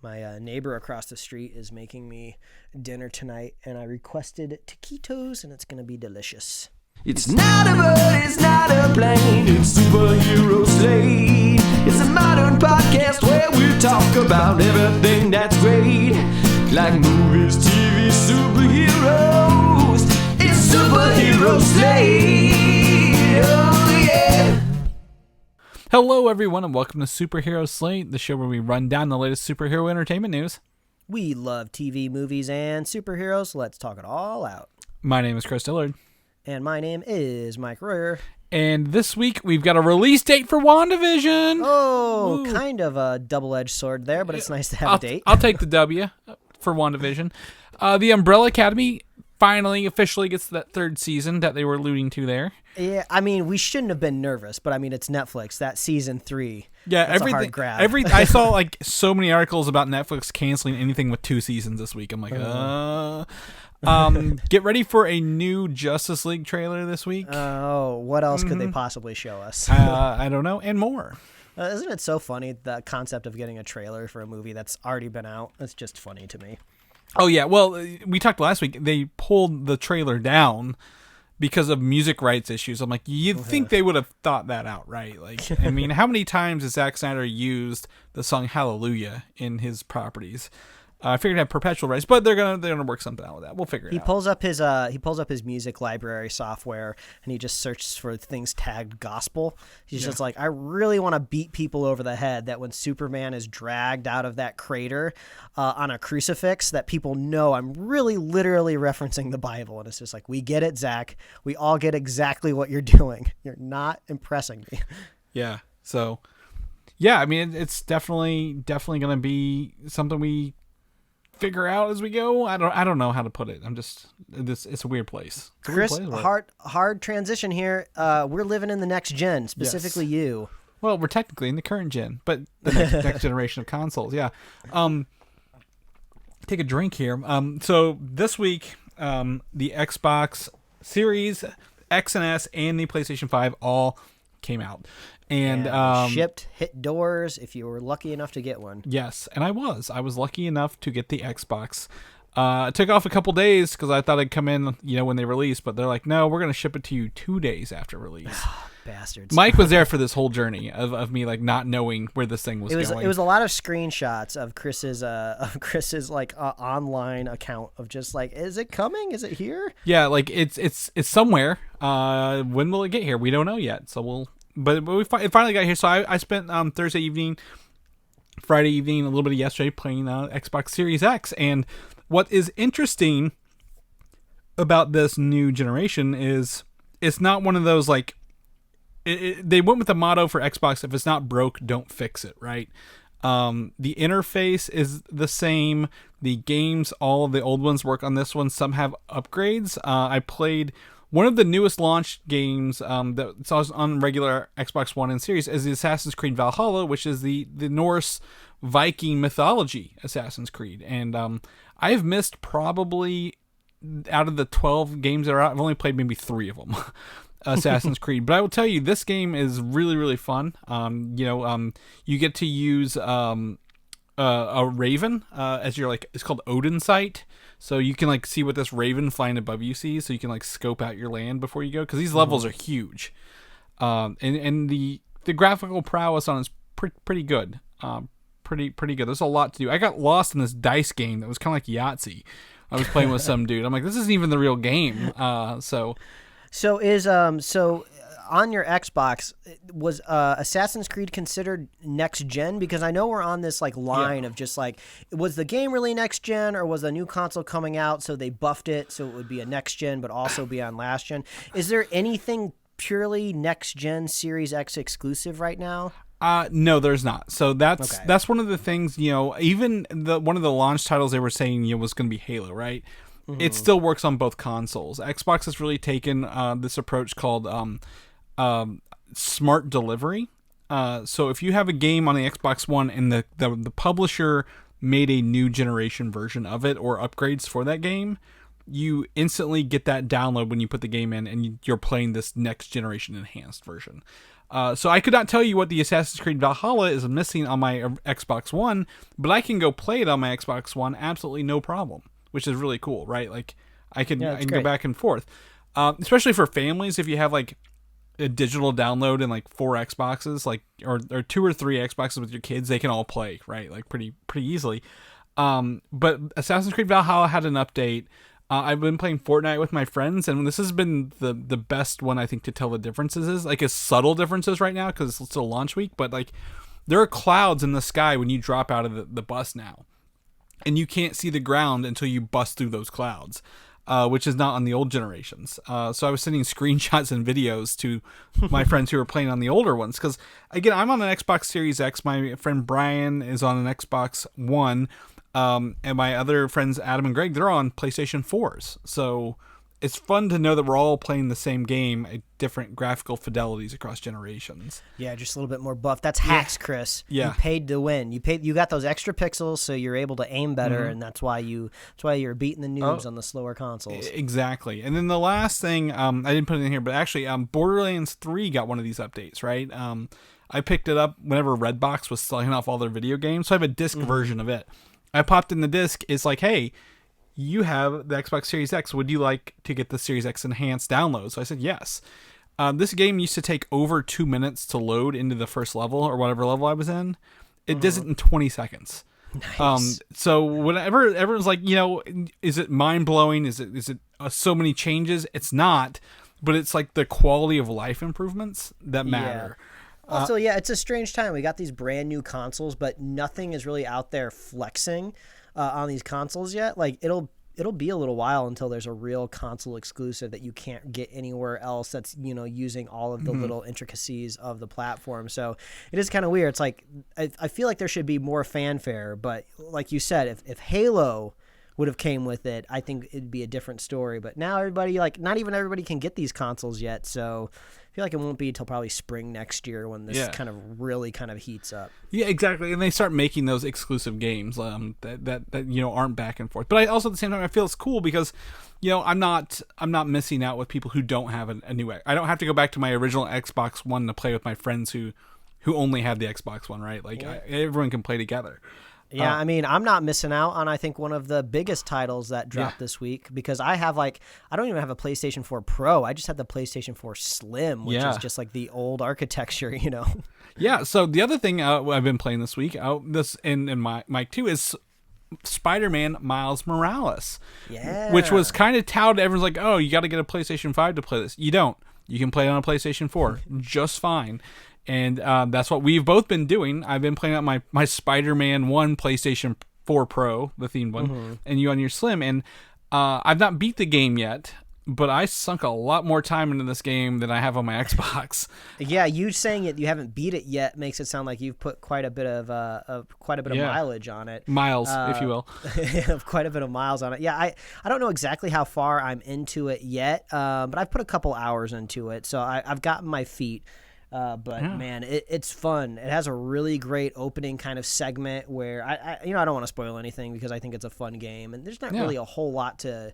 My neighbor across the street is making me dinner tonight, and I requested taquitos, and it's going to be delicious. It's not a bird, it's not a plane, it's Superhero Slate. It's a modern podcast where we talk about everything that's great, like movies, TV, superheroes. It's Superhero Slate, oh yeah. Hello everyone and welcome to Superhero Slate, the show where we run down the latest superhero entertainment news. We love TV, movies, and superheroes, so let's talk it all out. My name is Chris Dillard. And my name is Mike Royer. And this week we've got a release date for WandaVision. Oh, Ooh. Kind of a double-edged sword there, but it's nice to have a date. I'll take the W for WandaVision. The Umbrella Academy finally officially gets that third season that they were alluding to there. Yeah, I mean, we shouldn't have been nervous, but I mean, it's Netflix. That sean 3. Yeah, that's a hard grab. I saw like so many articles about Netflix canceling anything with 2 seasons this week. I'm like, get ready for a new Justice League trailer this week. Oh, what else could they possibly show us? I don't know, and more. Isn't it so funny, the concept of getting a trailer for a movie that's already been out? It's just funny to me. Oh, yeah. Well, we talked last week. They pulled the trailer down because of music rights issues. I'm like, you'd think they would have thought that out, right? Like, I mean, how many times has Zack Snyder used the song Hallelujah in his properties? I figured to have perpetual rights, but they're gonna work something out with that. We'll figure it out. He pulls up his music library software and he just searches for things tagged gospel. He's just like, I really want to beat people over the head that when Superman is dragged out of that crater on a crucifix, that people know I'm really literally referencing the Bible. And it's just like, we get it, Zach. We all get exactly what you're doing. You're not impressing me. Yeah. So, yeah, I mean, it's definitely gonna be something we figure out as we go. I don't know how to put it. It's a weird place. Chris, hard transition here. We're living in the next gen, specifically you. Well, we're technically in the current gen, but the next generation of consoles. Yeah. Take a drink here. So this week, the Xbox Series X and S and the PlayStation 5 all came out. And shipped, hit doors if you were lucky enough to get one. Yes, and I was lucky enough to get the Xbox. It took off a couple days because I thought I'd come in, when they released, but they're like, no, we're gonna ship it to you 2 days after release. Bastards. Mike was there for this whole journey of me like not knowing where this thing was going. It was a lot of screenshots of Chris's like online account of just like, is it coming? Is it here? Yeah, like it's somewhere. When will it get here? We don't know yet. So But it finally got here. So I spent Thursday evening, Friday evening, a little bit of yesterday playing Xbox Series X. And what is interesting about this new generation is it's not one of those like they went with the motto for Xbox: if it's not broke, don't fix it. Right. The interface is the same. The games, all of the old ones work on this one. Some have upgrades. I played one of the newest launch games that's on regular Xbox One and Series is the Assassin's Creed Valhalla, which is the Norse Viking mythology Assassin's Creed. And I've missed probably, out of the 12 games that are out, I've only played maybe 3 of them, Assassin's Creed. But I will tell you, this game is really, really fun. You get to use a raven as your, it's called Odin Sight. So you can see what this raven flying above you sees, so you can scope out your land before you go, because these levels are huge, and the graphical prowess on it's pretty good, pretty good. There's a lot to do. I got lost in this dice game that was kind of like Yahtzee. I was playing with some dude. I'm like, this isn't even the real game. So on your Xbox, was Assassin's Creed considered next gen? Because I know we're on this line of just was the game really next gen, or was the new console coming out so they buffed it so it would be a next gen but also be on last gen? Is there anything purely next gen Series X exclusive right now? No, there's not. So that's one of the things, even one of the launch titles they were saying was going to be Halo, right? Mm-hmm. It still works on both consoles. Xbox has really taken this approach called smart delivery. So if you have a game on the Xbox One and the publisher made a new generation version of it or upgrades for that game, you instantly get that download when you put the game in and you're playing this next generation enhanced version. So I could not tell you what the Assassin's Creed Valhalla is missing on my Xbox One, but I can go play it on my Xbox One absolutely no problem, which is really cool, right? Like I can go back and forth, especially for families. If you have like a digital download and like 4 Xboxes, like or 2 or 3 Xboxes with your kids, they can all play, right? Like pretty easily. But Assassin's Creed Valhalla had an update. I've been playing Fortnite with my friends, and this has been the best one, I think, to tell the differences is. Like, it's subtle differences right now because it's still launch week, but like there are clouds in the sky when you drop out of the bus now, and you can't see the ground until you bust through those clouds, which is not on the old generations. So I was sending screenshots and videos to my friends who were playing on the older ones because, again, I'm on an Xbox Series X. My friend Brian is on an Xbox One. And my other friends, Adam and Greg, they're on PlayStation 4s. So it's fun to know that we're all playing the same game at different graphical fidelities across generations. Yeah, just a little bit more buff. That's hacks, Chris. Yeah. You paid to win. You got those extra pixels, so you're able to aim better, and that's why you're beating the noobs on the slower consoles. Exactly. And then the last thing, I didn't put it in here, but actually, Borderlands 3 got one of these updates, right? I picked it up whenever Redbox was selling off all their video games, so I have a disc version of it. I popped in the disc. It's like, hey, you have the Xbox Series X. Would you like to get the Series X enhanced download? So I said yes. This game used to take over 2 minutes to load into the first level or whatever level I was in. It does it in 20 seconds. Nice. So whenever everyone's like, is it mind blowing? Is it so many changes? It's not, but it's like the quality of life improvements that matter. Yeah. Also, it's a strange time. We got these brand new consoles, but nothing is really out there flexing on these consoles yet. Like it'll be a little while until there's a real console exclusive that you can't get anywhere else that's using all of the little intricacies of the platform. So it is kind of weird. It's like I feel like there should be more fanfare, but like you said, if Halo would have came with it, I think it'd be a different story. But now everybody, like, not even everybody can get these consoles yet, so I feel like it won't be until probably spring next year when this kind of really kind of heats up. Yeah, exactly. And they start making those exclusive games that aren't back and forth. But I also at the same time I feel it's cool because I'm not missing out with people who don't have a new. I don't have to go back to my original Xbox One to play with my friends who only have the Xbox One, right? Like everyone can play together. Yeah, I mean, I'm not missing out on, I think, one of the biggest titles that dropped this week because I don't even have a PlayStation 4 Pro. I just have the PlayStation 4 Slim, which is just like the old architecture, Yeah, so the other thing I've been playing this week, in my Mike too, is Spider-Man Miles Morales. Yeah. Which was kind of touted. Everyone's like, oh, you got to get a PlayStation 5 to play this. You don't. You can play it on a PlayStation 4 just fine. And that's what we've both been doing. I've been playing on my Spider-Man 1 PlayStation 4 Pro, the themed one, and you on your Slim. And I've not beat the game yet, but I sunk a lot more time into this game than I have on my Xbox. Yeah, you saying it, you haven't beat it yet makes it sound like you've put quite a bit of mileage on it. Miles, if you will. Quite a bit of miles on it. Yeah, I don't know exactly how far I'm into it yet, but I've put a couple hours into it, so I've gotten my feet. Man, it's fun. It has a really great opening kind of segment where I don't want to spoil anything because I think it's a fun game, and there's not really a whole lot to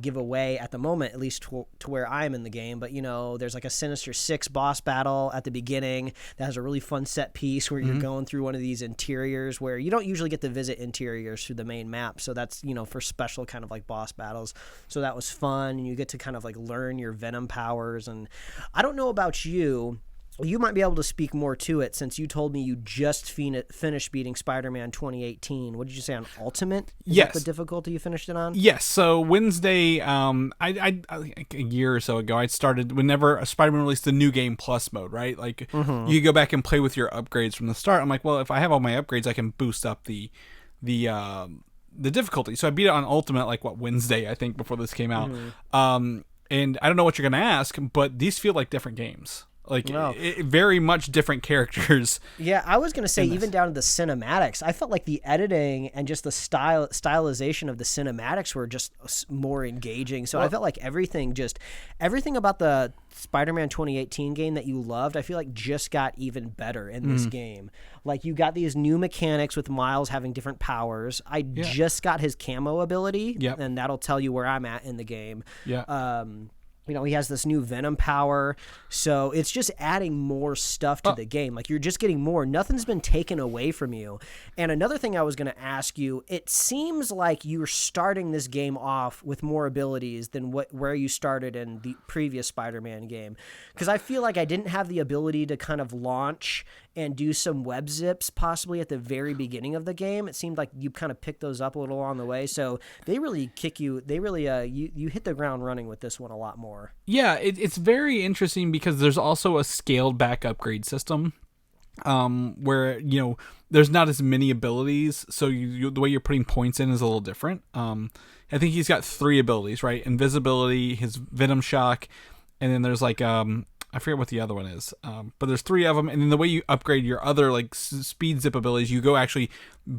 give away at the moment, at least to where I'm in the game. But there's like a Sinister Six boss battle at the beginning that has a really fun set piece where you're going through one of these interiors where you don't usually get to visit interiors through the main map. So that's for special kind of like boss battles. So that was fun, and you get to kind of like learn your Venom powers. And I don't know about you. You might be able to speak more to it since you told me you just finished beating Spider-Man 2018. What did you say on Ultimate? Is that the difficulty you finished it on? Yes. So Wednesday, I a year or so ago, I started whenever Spider-Man released the New Game Plus mode, right? Like you go back and play with your upgrades from the start. I'm like, well, if I have all my upgrades, I can boost up the difficulty. So I beat it on Ultimate Wednesday, I think, before this came out. And I don't know what you're going to ask, but these feel like different games. Very much different characters. Yeah, I was going to say even down to the cinematics. I felt like the editing and just the stylization of the cinematics were just more engaging. So I felt like everything about the Spider-Man 2018 game that you loved, I feel like just got even better in this game. Like you got these new mechanics with Miles having different powers. I just got his camo ability, and that'll tell you where I'm at in the game. Yeah. he has this new Venom power. So it's just adding more stuff to the game. Like, you're just getting more. Nothing's been taken away from you. And another thing I was going to ask you, it seems like you're starting this game off with more abilities than where you started in the previous Spider-Man game. Because I feel like I didn't have the ability to kind of launch and do some web zips possibly at the very beginning of the game. It seemed like you kind of picked those up a little along the way. So they really kick you. They really, you hit the ground running with this one a lot more. Yeah, it's very interesting because there's also a scaled back upgrade system where, there's not as many abilities. So the way you're putting points in is a little different. I think he's got 3 abilities, right? Invisibility, his Venom Shock, and then there's like, I forget what the other one is, but there's 3 of them. And then the way you upgrade your other like speed zip abilities, you go actually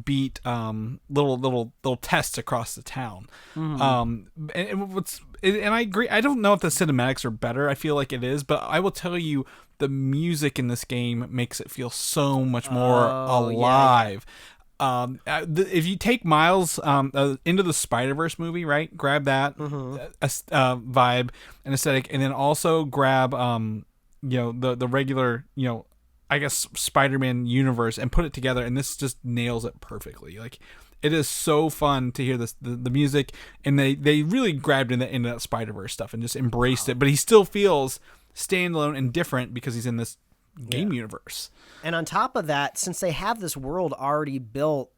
beat little tests across the town. Mm-hmm. And I agree. I don't know if the cinematics are better. I feel like it is, but I will tell you, the music in this game makes it feel so much more alive. Yeah. If you take Miles into the Spider-Verse movie, right? Grab that vibe and aesthetic, and then also grab the regular I guess Spider-Man universe and put it together, and this just nails it perfectly. Like, it is so fun to hear the music, and they really grabbed into that Spider-Verse stuff and just embraced it. But he still feels standalone and different because he's in this game universe. And on top of that, since they have this world already built,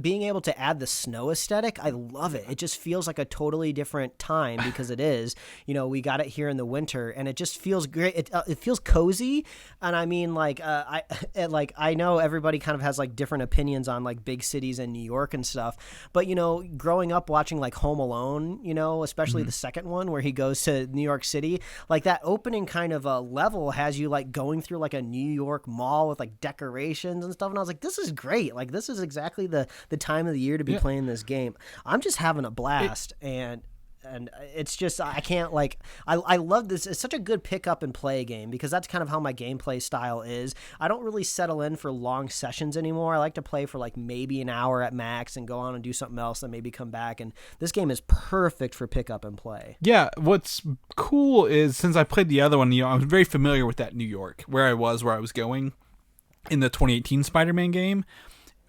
being able to add the snow aesthetic, I love it. It just feels like a totally different time because it is. We got it here in the winter, and it just feels great. It feels cozy, and I mean, I know everybody kind of has like different opinions on like big cities in New York and stuff, but growing up watching like Home Alone, especially the second one where he goes to New York City, like that opening kind of a level has you like going through like a New York mall with like decorations and stuff, and I was like, this is great. Like, this is exactly the time of the year to be playing this game. I'm just having a blast, and it's just, I can't I love this. It's such a good pick up and play game because that's kind of how my gameplay style is. I don't really settle in for long sessions anymore. I like to play for like maybe an hour at max and go on and do something else and maybe come back, and this game is perfect for pick up and play. Yeah, what's cool is since I played the other one, I'm very familiar with that New York, where I was going in the 2018 Spider-Man game.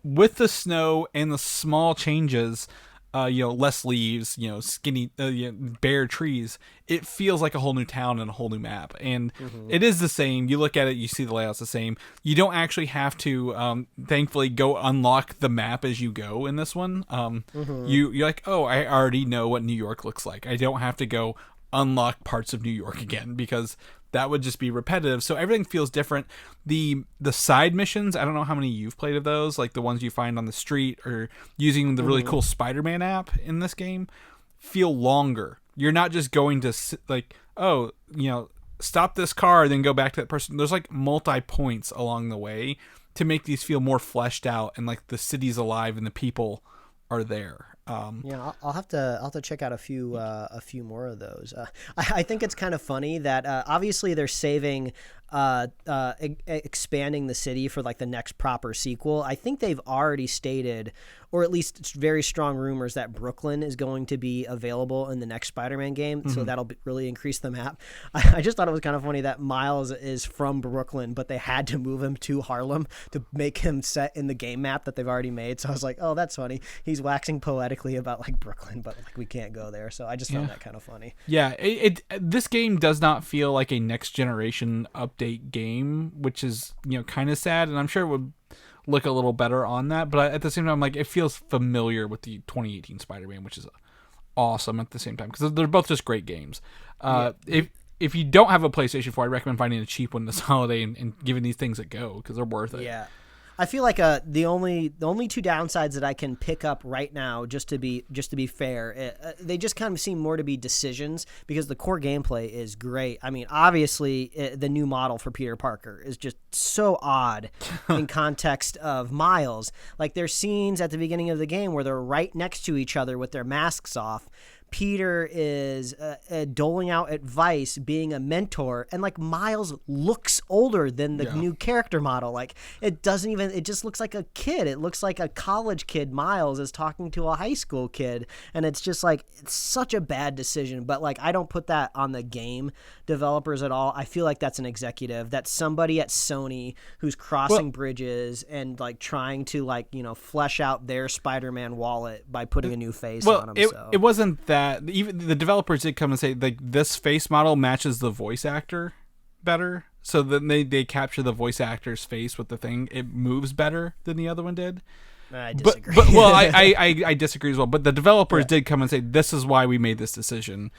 With the snow and the small changes, less leaves, skinny, bare trees, it feels like a whole new town and a whole new map. And it is the same. You look at it, you see the layout's the same. You don't actually have to, thankfully, go unlock the map as you go in this one. You're like, oh, I already know what New York looks like. I don't have to go unlock parts of New York again because that would just be repetitive. So everything feels different. The side missions, I don't know how many you've played of those, like the ones you find on the street or using the really cool Spider-Man app in this game, feel longer. You're not just going to stop this car, then go back to that person. There's like multi-points along the way to make these feel more fleshed out and like the city's alive and the people are there. I'll have to check out a few more of those. I think it's kind of funny that obviously they're saving expanding the city for like the next proper sequel. I think they've already stated, or at least it's very strong rumors, that Brooklyn is going to be available in the next Spider-Man game. So that'll really increase the map. I just thought it was kind of funny that Miles is from Brooklyn, but they had to move him to Harlem to make him set in the game map that they've already made. So I was like, oh, that's funny. He's waxing poetically about like Brooklyn, but like we can't go there. So I just found that kind of funny. Yeah, this game does not feel like a next generation update game, which is kind of sad, and I'm sure it would look a little better on that, but at the same time, like, it feels familiar with the 2018 Spider-Man, which is awesome at the same time because they're both just great games. If you don't have a PlayStation 4, I recommend finding a cheap one this holiday and giving these things a go because they're worth it. Yeah. I feel like the only 2 downsides that I can pick up right now, just to be fair, they just kind of seem more to be decisions because the core gameplay is great. I mean, obviously, the new model for Peter Parker is just so odd in context of Miles. Like, there's scenes at the beginning of the game where they're right next to each other with their masks off. Peter is doling out advice, being a mentor, and like Miles looks older than the new character model. Like it just looks like a kid. It looks like a college kid. Miles is talking to a high school kid, and it's just like, it's such a bad decision. But like, I don't put that on the game developers at all. I feel like that's an executive. That's somebody at Sony who's crossing bridges and like trying to like, flesh out their Spider-Man wallet by putting a new face on him. It wasn't that. Even the developers did come and say like this face model matches the voice actor better, so then they capture the voice actor's face with the thing. It moves better than the other one did. I disagree. But well, I disagree as well. But the developers did come and say this is why we made this decision.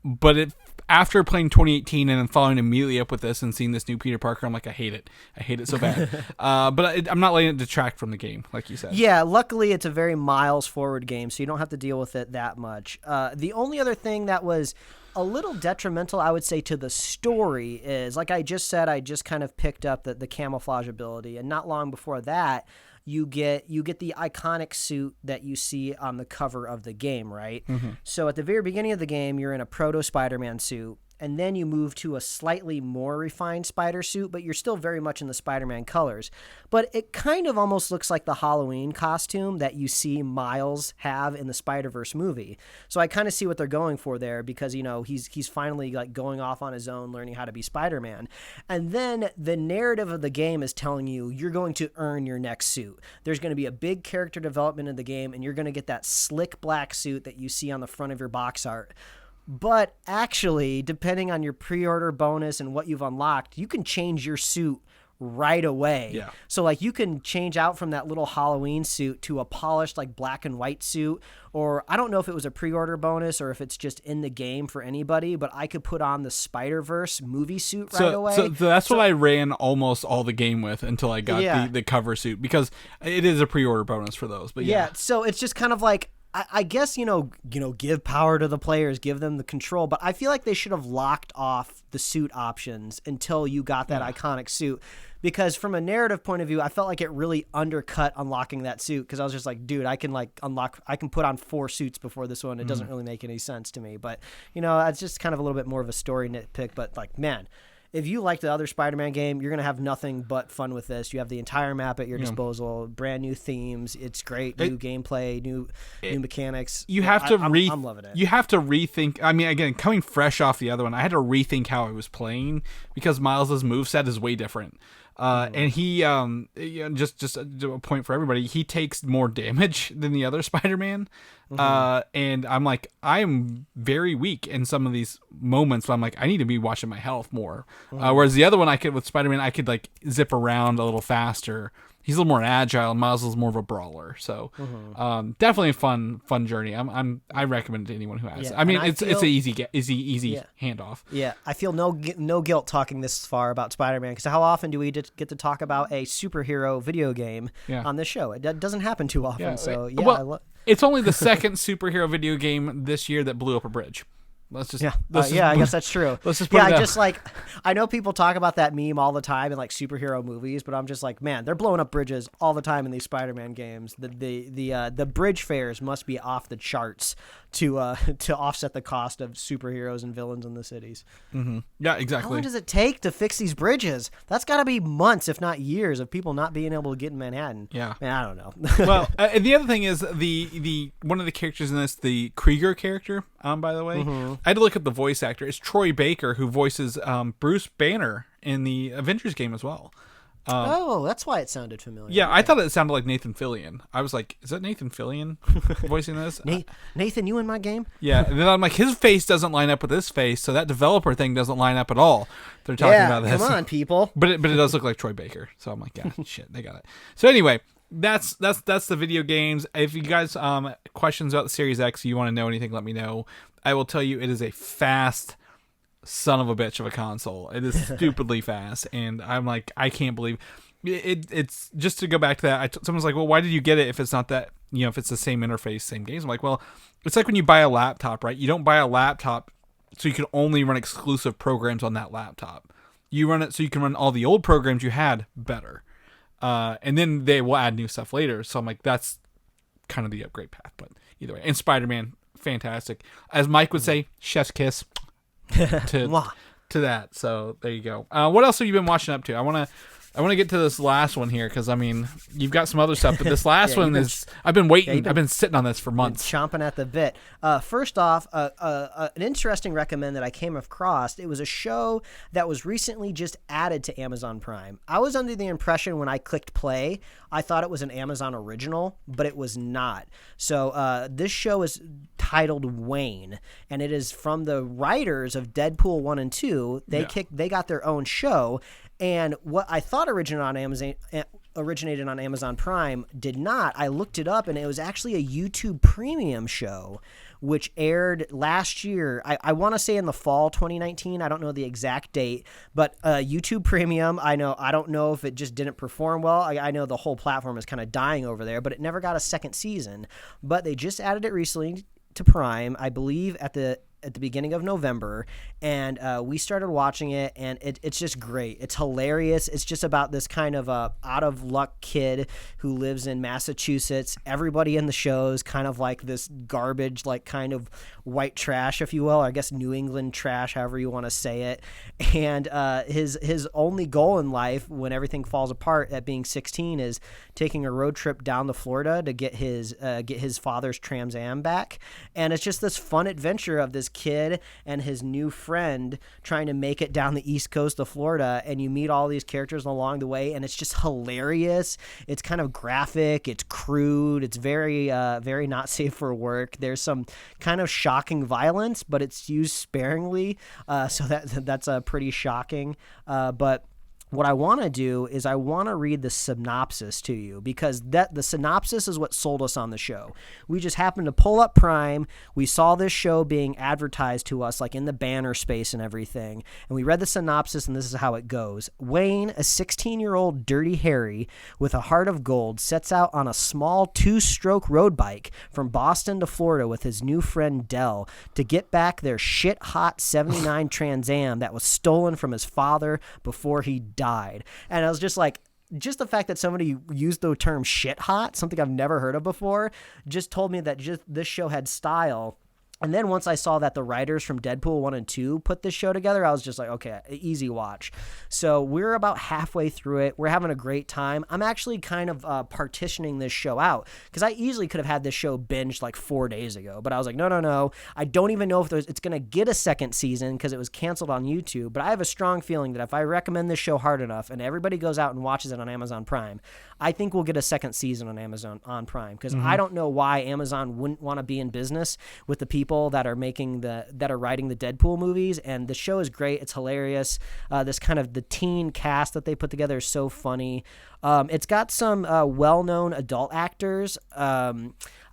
But after playing 2018 and then following immediately up with this and seeing this new Peter Parker, I'm like, I hate it. I hate it so bad. But I'm not letting it detract from the game, like you said. Yeah, luckily it's a very Miles forward game, so you don't have to deal with it that much. The only other thing that was a little detrimental, I would say, to the story is, like I just said, I just kind of picked up the camouflage ability, and not long before that, you get the iconic suit that you see on the cover of the game, right? Mm-hmm. So at the very beginning of the game, you're in a proto Spider-Man suit, and then you move to a slightly more refined spider suit, but you're still very much in the Spider-Man colors. But it kind of almost looks like the Halloween costume that you see Miles have in the Spider-Verse movie. So I kind of see what they're going for there, because, he's finally like going off on his own, learning how to be Spider-Man. And then the narrative of the game is telling you you're going to earn your next suit. There's going to be a big character development in the game, and you're going to get that slick black suit that you see on the front of your box art. But actually, depending on your pre-order bonus and what you've unlocked, you can change your suit right away. Yeah. So like you can change out from that little Halloween suit to a polished like black and white suit, or I don't know if it was a pre-order bonus or if it's just in the game for anybody, but I could put on the Spider-Verse movie suit right away. So that's what I ran almost all the game with until I got the cover suit, because it is a pre-order bonus for those. But yeah, so it's just kind of like, I guess, give power to the players, give them the control, but I feel like they should have locked off the suit options until you got that iconic suit, because from a narrative point of view, I felt like it really undercut unlocking that suit, because I was just like, dude, I can put on 4 suits before this one. It doesn't really make any sense to me, but it's just kind of a little bit more of a story nitpick. But like, man, if you like the other Spider-Man game, you're going to have nothing but fun with this. You have the entire map at your disposal, brand new themes. It's great. New gameplay, new mechanics. You have to I'm loving it. You have to rethink. I mean, again, coming fresh off the other one, I had to rethink how I was playing, because Miles' moveset is way different. And he, just a point for everybody, he takes more damage than the other Spider-Man. And I'm like, I'm very weak in some of these moments, but I'm like, I need to be watching my health more. Whereas the other one, with Spider-Man, I could like zip around a little faster. He's a little more agile, and Miles is more of a brawler. So, definitely a fun journey. I recommend it to anyone who has. Yeah, I mean, it's an easy handoff. Yeah, I feel no guilt talking this far about Spider-Man, because how often do we get to talk about a superhero video game on this show? It doesn't happen too often. Yeah. So it's only the second superhero video game this year that blew up a bridge. Let's just I guess that's true. Let's just put it out. I know people talk about that meme all the time in like superhero movies, but I'm just like, man, they're blowing up bridges all the time in these Spider-Man games. The bridge fares must be off the charts to offset the cost of superheroes and villains in the cities. Mm-hmm. Yeah, exactly. How long does it take to fix these bridges? That's got to be months, if not years, of people not being able to get in Manhattan. Yeah, man, I don't know. Well, and the other thing is the one of the characters in this, the Krieger character. By the way, I had to look up the voice actor. It's Troy Baker, who voices Bruce Banner in the Avengers game as well. That's why it sounded familiar. Yeah, I thought it sounded like Nathan Fillion. I was like, is that Nathan Fillion voicing this? Nathan, you in my game? Yeah, and then I'm like, his face doesn't line up with this face, so that developer thing doesn't line up at all. They're talking about this. Come on, people. But it does look like Troy Baker. So I'm like, yeah, shit, they got it. So anyway, that's the video games. If you guys questions about the Series X, you want to know anything, let me know. I will tell you, it is a fast son of a bitch of a console. It is stupidly fast, and I'm like, I can't believe it. It's just to go back to that. Someone's like, well, why did you get it if it's not that, if it's the same interface, same games? I'm like, well, it's like when you buy a laptop, right? You don't buy a laptop so you can only run exclusive programs on that laptop. You run it so you can run all the old programs you had better, and then they will add new stuff later. So I'm like, that's kind of the upgrade path. But either way, and Spider-Man, fantastic. As Mike would say, chef's kiss to that. So there you go. What else have you been watching up to? I want to get to this last one here because I mean you've got some other stuff, but this last one is I've been waiting. I've been sitting on this for months, chomping at the bit. First off, an interesting recommend that I came across. It was a show that was recently just added to Amazon Prime. I was under the impression when I clicked play, I thought it was an Amazon original, but it was not. So this show is titled Wayne, and it is from the writers of Deadpool 1 and 2. They got their own show. And what I thought originated on Amazon Prime did not. I looked it up, and it was actually a YouTube Premium show, which aired last year. I want to say in the fall 2019. I don't know the exact date, but YouTube Premium. I don't know if it just didn't perform well. I know the whole platform is kind of dying over there, but it never got a second season. But they just added it recently to Prime, I believe, at the beginning of November, and we started watching it, and it's just great. It's hilarious. It's just about this kind of out of luck kid who lives in Massachusetts. Everybody in the show is kind of like this garbage, like kind of white trash, if you will, or I guess New England trash, however you want to say it. And his only goal in life when everything falls apart at being 16 is taking a road trip down to Florida to get his father's Trans Am back. And it's just this fun adventure of this kid and his new friend trying to make it down the east coast of Florida, and you meet all these characters along the way, and it's just hilarious. It's kind of graphic, it's crude, it's very very not safe for work. There's some kind of shocking violence, but it's used sparingly, so that's pretty shocking, but what I want to do is I want to read the synopsis to you, because the synopsis is what sold us on the show. We just happened to pull up Prime. We saw this show being advertised to us like in the banner space and everything. And we read the synopsis, and this is how it goes. Wayne, a 16-year-old Dirty Harry with a heart of gold, sets out on a small 2-stroke road bike from Boston to Florida with his new friend Dell to get back their shit-hot 79 Trans Am that was stolen from his father before he died. And I was just like, just the fact that somebody used the term shit hot, something I've never heard of before, just told me that just this show had style. And then once I saw that the writers from Deadpool 1 and 2 put this show together, I was just like, okay, easy watch. So we're about halfway through it. We're having a great time. I'm actually kind of partitioning this show out, because I easily could have had this show binged like 4 days ago. But I was like, no. I don't even know if it's going to get a second season because it was canceled on YouTube. But I have a strong feeling that if I recommend this show hard enough and everybody goes out and watches it on Amazon Prime, I think we'll get a second season on Amazon on Prime, because I don't know why Amazon wouldn't want to be in business with the people that are writing the Deadpool movies. And the show is great. It's hilarious. This kind of the teen cast that they put together is so funny. It's got some well-known adult actors.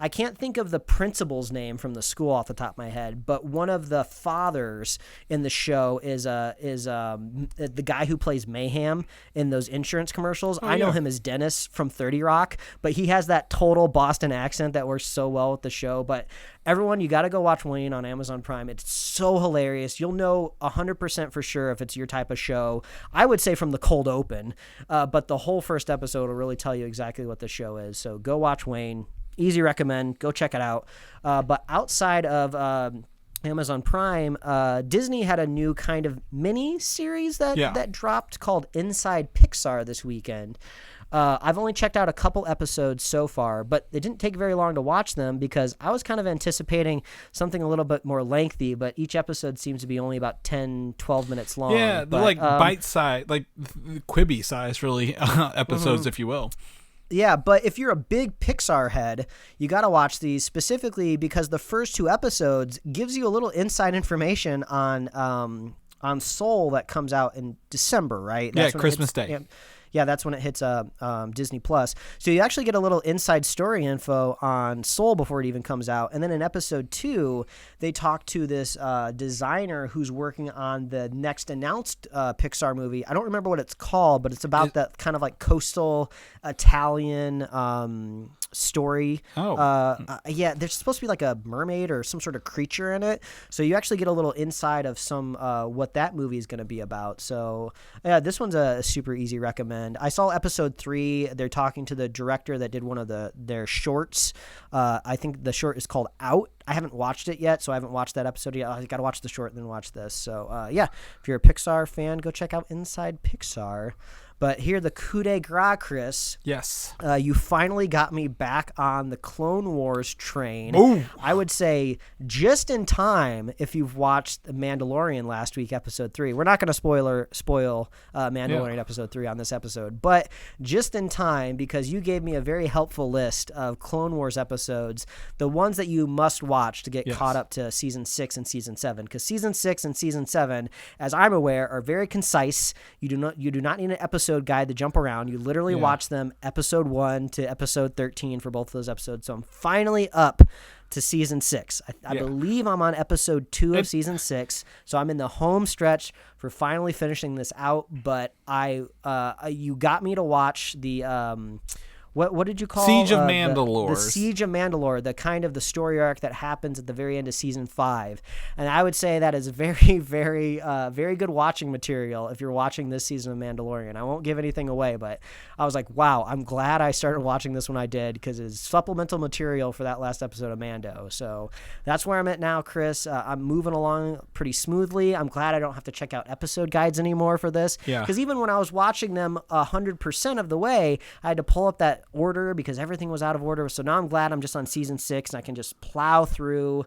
I can't think of the principal's name from the school off the top of my head, but one of the fathers in the show is the guy who plays Mayhem in those insurance commercials. I know him as Dennis from 30 Rock, but he has that total Boston accent that works so well with the show. But everyone, you got to go watch Wayne on Amazon Prime. It's so hilarious. You'll know 100% for sure if it's your type of show. I would say from the cold open, but the whole first episode will really tell you exactly what the show is. So go watch Wayne. Easy recommend. Go check it out. But outside of Amazon Prime, Disney had a new kind of mini series that dropped called Inside Pixar this weekend. I've only checked out a couple episodes so far, but it didn't take very long to watch them because I was kind of anticipating something a little bit more lengthy, but each episode seems to be only about 10, 12 minutes long. Yeah, they're like bite-sized, like Quibi-sized, really, episodes, if you will. Yeah, but if you're a big Pixar head, you got to watch these specifically because the first 2 episodes gives you a little inside information on Soul that comes out in December, right? That's Christmas Day. Yeah, that's when it hits Disney Plus. So you actually get a little inside story info on Soul before it even comes out. And then in episode 2, they talk to this designer who's working on the next announced Pixar movie. I don't remember what it's called, but it's about that kind of like coastal Italian story. Yeah, there's supposed to be like a mermaid or some sort of creature in it. So you actually get a little inside of some what that movie is going to be about. So yeah, this one's a super easy recommend. and I saw episode 3. They're talking to the director that did one of their shorts. I think the short is called Out. I haven't watched it yet, so I haven't watched that episode yet. I got to watch the short and then watch this. So, yeah, if you're a Pixar fan, go check out Inside Pixar. But here, the coup de grace, Chris. Yes. You finally got me back on the Clone Wars train. Ooh. I would say just in time if you've watched The Mandalorian last week, episode 3. We're not going to spoil Mandalorian episode 3 on this episode, but just in time because you gave me a very helpful list of Clone Wars episodes, the ones that you must watch to get caught up to season 6 and season 7. Because season 6 and season 7, as I'm aware, are very concise. You do not need an episode guide to jump around. You literally watch them episode 1 to episode 13 for both of those episodes. So I'm finally up to season 6. I believe I'm on episode 2 of season 6. So I'm in the home stretch for finally finishing this out. But you got me to watch the what did you call Siege of Mandalore? The Siege of Mandalore, the kind of the story arc that happens at the very end of season 5. And I would say that is very, very, very good watching material if you're watching this season of Mandalorian. I won't give anything away, but I was like, wow, I'm glad I started watching this when I did because it's supplemental material for that last episode of Mando. So that's where I'm at now, Chris. I'm moving along pretty smoothly. I'm glad I don't have to check out episode guides anymore for this. Because even when I was watching them 100% of the way, I had to pull up that order because everything was out of order. So now I'm glad I'm just on season 6 and I can just plow through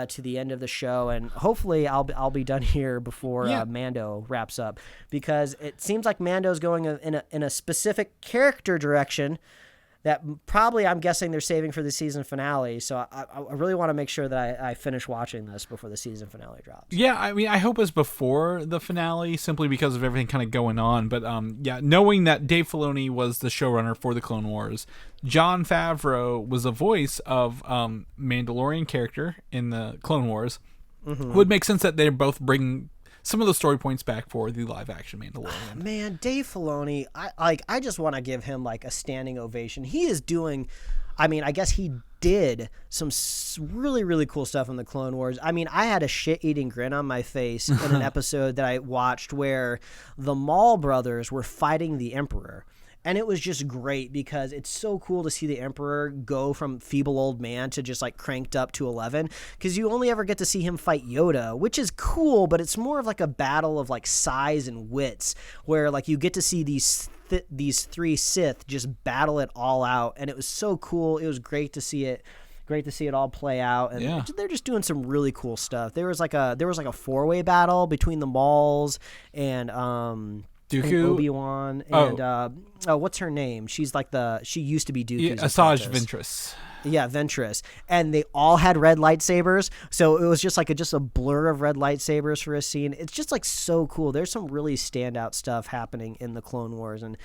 to the end of the show, and hopefully I'll be done here before Mando wraps up, because it seems like Mando's going in a specific character direction that probably I'm guessing they're saving for the season finale. So I really want to make sure that I finish watching this before the season finale drops. Yeah, I mean, I hope it's before the finale simply because of everything kind of going on. But knowing that Dave Filoni was the showrunner for the Clone Wars, Jon Favreau was the voice of Mandalorian character in the Clone Wars, would make sense that they're both bringing some of the story points back for the live action Mandalorian. Man, Dave Filoni, I just want to give him like a standing ovation. He is doing, I mean, I guess he did some really, really cool stuff in the Clone Wars. I mean, I had a shit-eating grin on my face in an episode that I watched where the Maul brothers were fighting the Emperor. And it was just great because it's so cool to see the Emperor go from feeble old man to just like cranked up to 11, because you only ever get to see him fight Yoda, which is cool, but it's more of like a battle of like size and wits where like you get to see these 3 Sith just battle it all out. And it was so cool. It was great to see it. Great to see it all play out, and they're just doing some really cool stuff. There was like a 4-way battle between the Mauls and Dooku, Obi-Wan, and what's her name? She's like she used to be Dooku's Asajj apprentice. Ventress. Yeah, Ventress. And they all had red lightsabers, so it was just like a blur of red lightsabers for a scene. It's just like so cool. There's some really standout stuff happening in the Clone Wars, and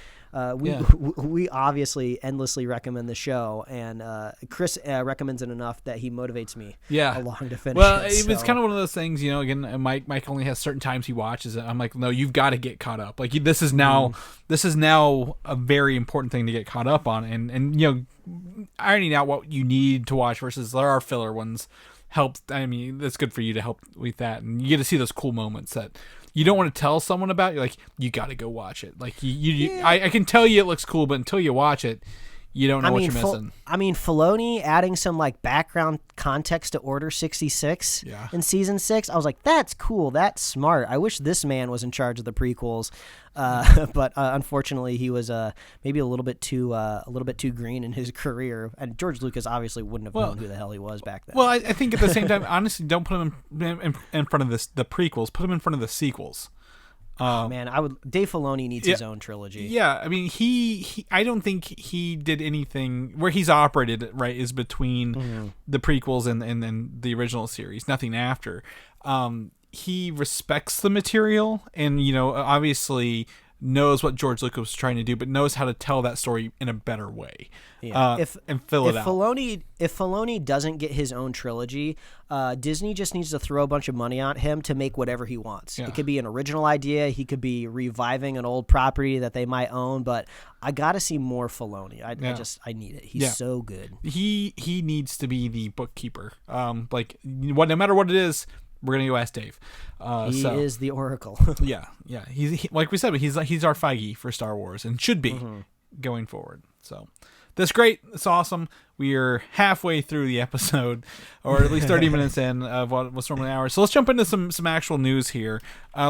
we obviously endlessly recommend the show, and Chris recommends it enough that he motivates me along to finish Well, it. It's kind of one of those things, you know, again, Mike only has certain times he watches it. I'm like, no, you've got to get caught up. Like, this is now a very important thing to get caught up on, and you know, ironing out what you need to watch versus there are filler ones helps. I mean, that's good for you to help with that, and you get to see those cool moments that you don't want to tell someone about. You're like, you got to go watch it. Like I can tell you it looks cool, but until you watch it, you don't know what you're missing. I mean, Filoni adding some like background context to Order 66 in season 6. I was like, that's cool. That's smart. I wish this man was in charge of the prequels. But unfortunately, he was maybe a little bit too green in his career, and George Lucas obviously wouldn't have known who the hell he was back then. Well, I think at the same time, honestly, don't put him in front of the prequels. Put him in front of the sequels. Man, Dave Filoni needs his own trilogy. Yeah, I mean, he I don't think he did anything where he's operated right is between the prequels and then the original series. Nothing after. He respects the material, and you know, obviously knows what George Lucas was trying to do, but knows how to tell that story in a better way. Yeah. And fill it out. If Filoni doesn't get his own trilogy, Disney just needs to throw a bunch of money on him to make whatever he wants. Yeah. It could be an original idea. He could be reviving an old property that they might own, but I got to see more Filoni. I need it. He's so good. He needs to be the bookkeeper. No matter what it is, we're gonna go ask Dave. He is the Oracle. yeah. Like we said, he's our Feige for Star Wars and should be going forward. So that's great. It's awesome. We are halfway through the episode, or at least 30 minutes in of what was normally an hour. So let's jump into some actual news here.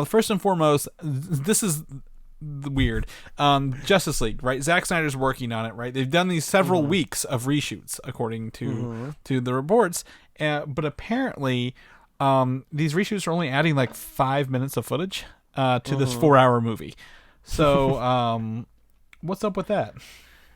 First and foremost, this is weird. Justice League, right? Zack Snyder's working on it, right? They've done these several weeks of reshoots, according to the reports. But apparently, these reshoots are only adding like 5 minutes of footage to this 4-hour movie. So, what's up with that?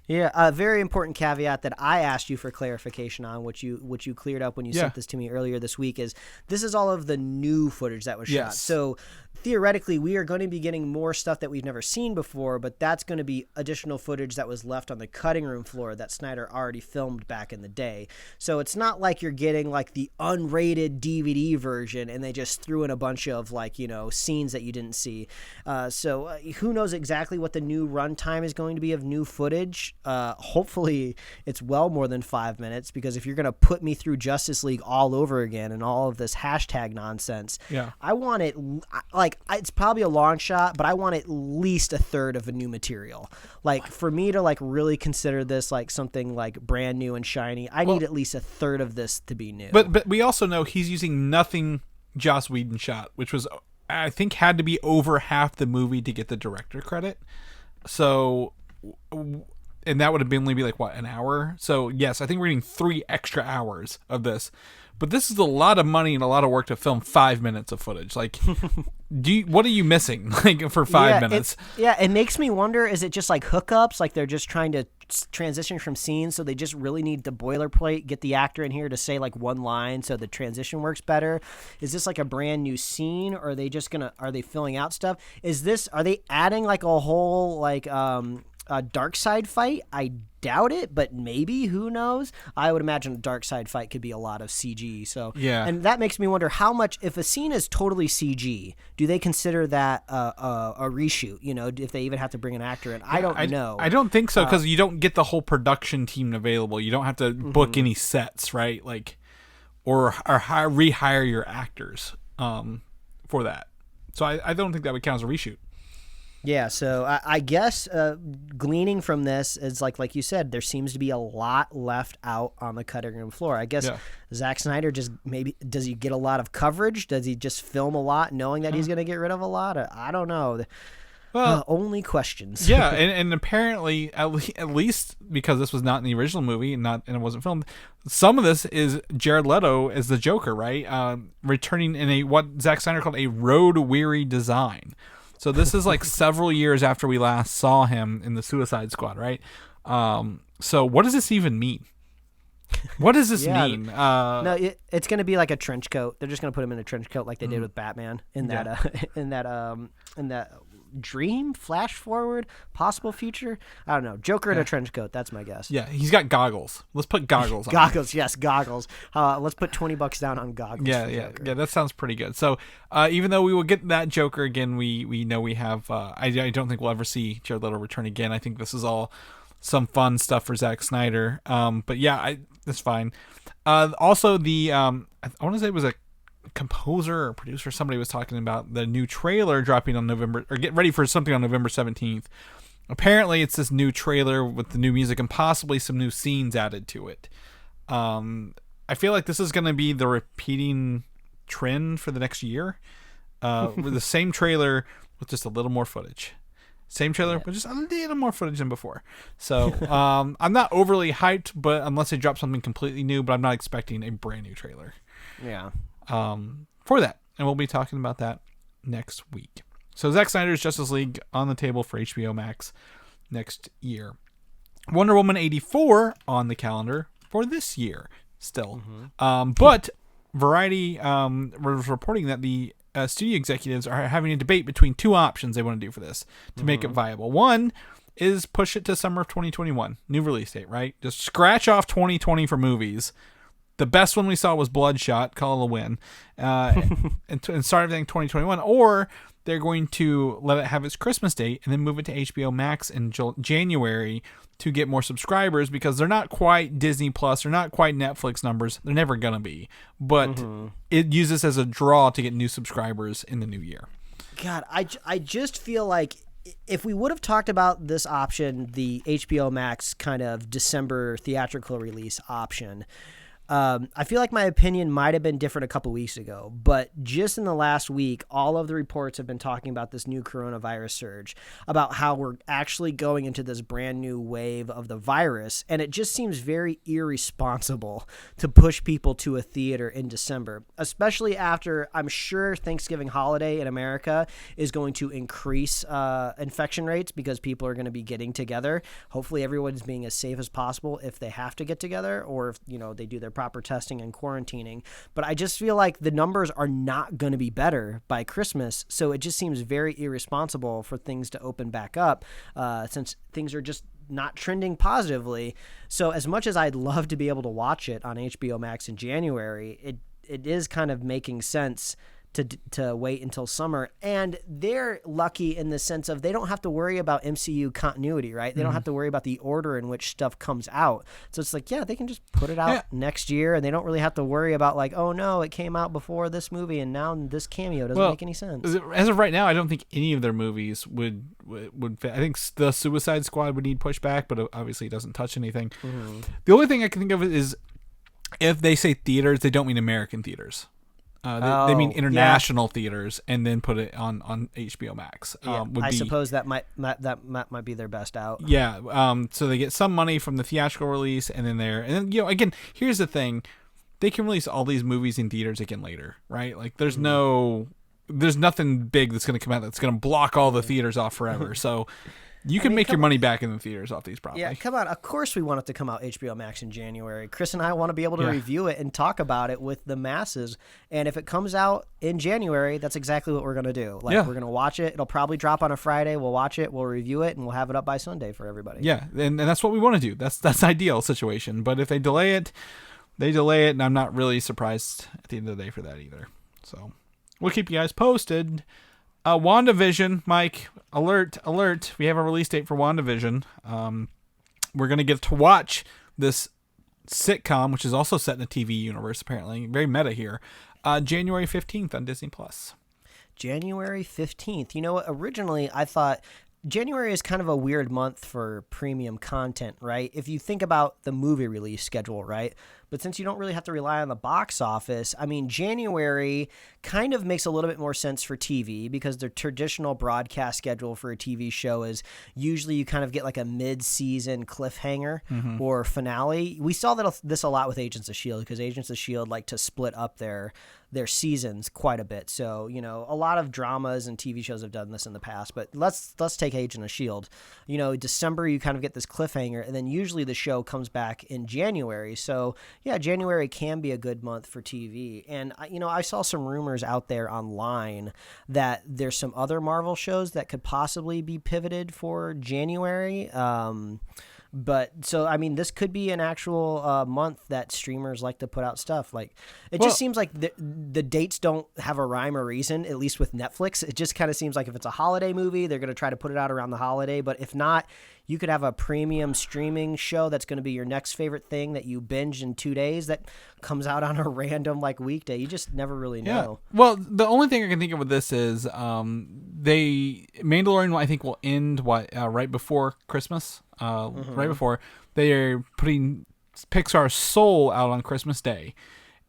Yeah, a very important caveat that I asked you for clarification on, which you cleared up when you sent this to me earlier this week, is this is all of the new footage that was shot. So theoretically, we are going to be getting more stuff that we've never seen before, but that's going to be additional footage that was left on the cutting room floor that Snyder already filmed back in the day. So it's not like you're getting like the unrated DVD version and they just threw in a bunch of like, you know, scenes that you didn't see. So who knows exactly what the new runtime is going to be of new footage. Hopefully it's well more than 5 minutes, because if you're going to put me through Justice League all over again and all of this hashtag nonsense, I want it like, it's probably a long shot, but I want at least a third of the new material. Like for me to like really consider this like something like brand new and shiny, I need at least a third of this to be new. But we also know he's using nothing Joss Whedon shot, which was, I think, had to be over half the movie to get the director credit. So, and that would have been only be like what, an hour? So yes, I think we're getting 3 extra hours of this. But this is a lot of money and a lot of work to film 5 minutes of footage. Like, what are you missing? Like for 5 minutes? It makes me wonder: is it just like hookups? Like they're just trying to transition from scenes, so they just really need the boilerplate, get the actor in here to say like one line, so the transition works better. Is this like a brand new scene, or are they just are they filling out stuff? Are they adding like a whole like a dark side fight? I doubt it, but maybe, who knows? I would imagine a dark side fight could be a lot of CG. So and that makes me wonder how much, if a scene is totally CG, do they consider that a reshoot? You know, if they even have to bring an actor in, I don't know. I don't think so, because you don't get the whole production team available. You don't have to book any sets, right? Like, or rehire your actors for that. So I don't think that would count as a reshoot. Yeah, so I guess gleaning from this is like you said, there seems to be a lot left out on the cutting room floor. I guess Zack Snyder just does he get a lot of coverage? Does he just film a lot knowing that he's going to get rid of a lot? I don't know. Well, only questions. Yeah, and apparently, at least because this was not in the original movie and it wasn't filmed, some of this is Jared Leto as the Joker, right? Returning in what Zack Snyder called a road-weary design. So this is like several years after we last saw him in the Suicide Squad, right? So what does this even mean? What does this mean? No, it's going to be like a trench coat. They're just going to put him in a trench coat like they did with Batman in that dream, flash forward, possible future. I don't know. Joker in a trench coat. That's my guess. Yeah, he's got goggles. Let's put goggles on. Goggles, yes, goggles. Let's put $20 down on goggles. Yeah. That sounds pretty good. So even though we will get that Joker again, we know we have. I don't think we'll ever see Jared Leto return again. I think this is all some fun stuff for Zack Snyder. But yeah, that's fine. Also, I want to say it was a composer or producer, somebody was talking about the new trailer dropping on get ready for something on November 17th. Apparently it's this new trailer with the new music and possibly some new scenes added to it. I feel like this is going to be the repeating trend for the next year, with the same trailer with just a little more footage. Same trailer, but just a little more footage than before. So I'm not overly hyped, but unless they drop something completely new, but I'm not expecting a brand new trailer. Yeah. For that, and we'll be talking about that next week. So Zack Snyder's Justice League on the table for HBO Max next year. Wonder Woman 84 on the calendar for this year still. But Variety was reporting that the studio executives are having a debate between 2 options they want to do for this to make it viable. One is push it to summer of 2021, new release date, right? Just scratch off 2020 for movies the best one we saw was Bloodshot, call it a win, and start everything 2021, or they're going to let it have its Christmas date and then move it to HBO Max in January to get more subscribers, because they're not quite Disney Plus, they're not quite Netflix numbers, they're never gonna be, but it uses as a draw to get new subscribers in the new year. God, I just feel like if we would have talked about this option, the HBO Max kind of December theatrical release option, I feel like my opinion might have been different a couple weeks ago, but just in the last week, all of the reports have been talking about this new coronavirus surge, about how we're actually going into this brand new wave of the virus, and it just seems very irresponsible to push people to a theater in December, especially after I'm sure Thanksgiving holiday in America is going to increase infection rates because people are going to be getting together. Hopefully everyone's being as safe as possible if they have to get together, or if they do their proper testing and quarantining. But I just feel like the numbers are not going to be better by Christmas, so it just seems very irresponsible for things to open back up since things are just not trending positively. So as much as I'd love to be able to watch it on HBO Max in January, it is kind of making sense to wait until summer. And they're lucky in the sense of they don't have to worry about MCU continuity, right? They don't have to worry about the order in which stuff comes out. So it's like, yeah, they can just put it out next year, and they don't really have to worry about like, oh no, it came out before this movie and now this cameo doesn't make any sense. As of right now, I don't think any of their movies would fit. I think the Suicide Squad would need pushback, but obviously it doesn't touch anything. The only thing I can think of is if they say theaters, they don't mean American theaters. They mean international theaters, and then put it on HBO Max. I suppose that might be their best out. Yeah. So they get some money from the theatrical release, and then again, here's the thing: they can release all these movies in theaters again later, right? Like there's nothing big that's going to come out that's going to block all the theaters off forever. So you can make your money back in the theaters off these probably. Yeah, come on. Of course we want it to come out HBO Max in January. Chris and I want to be able to review it and talk about it with the masses. And if it comes out in January, that's exactly what we're going to do. We're going to watch it. It'll probably drop on a Friday. We'll watch it. We'll review it, and we'll have it up by Sunday for everybody. Yeah, and that's what we want to do. That's ideal situation. But if they delay it, and I'm not really surprised at the end of the day for that either. So we'll keep you guys posted. WandaVision, Mike, alert. We have a release date for WandaVision. We're going to get to watch this sitcom, which is also set in a TV universe, apparently. Very meta here. January 15th on Disney+. January 15th. You know what? Originally, I thought January is kind of a weird month for premium content, right? If you think about the movie release schedule, right? But since you don't really have to rely on the box office, I mean, January kind of makes a little bit more sense for TV because the traditional broadcast schedule for a TV show is usually you kind of get like a mid-season cliffhanger or finale. We saw this a lot with Agents of S.H.I.E.L.D. because Agents of S.H.I.E.L.D. like to split up their seasons quite a bit. So, a lot of dramas and TV shows have done this in the past, but let's take Agent of S.H.I.E.L.D. December, you kind of get this cliffhanger, and then usually the show comes back in January. So, yeah, January can be a good month for TV. And, I saw some rumors out there online that there's some other Marvel shows that could possibly be pivoted for January. But so, I mean, this could be an actual month that streamers like to put out stuff. Like, it just seems like the dates don't have a rhyme or reason, at least with Netflix. It just kind of seems like if it's a holiday movie, they're going to try to put it out around the holiday. But if not, you could have a premium streaming show that's going to be your next favorite thing that you binge in 2 days that comes out on a random weekday. You just never really know. Yeah. Well, the only thing I can think of with this is Mandalorian, I think, will end right before Christmas. Right before they are putting Pixar's Soul out on Christmas Day.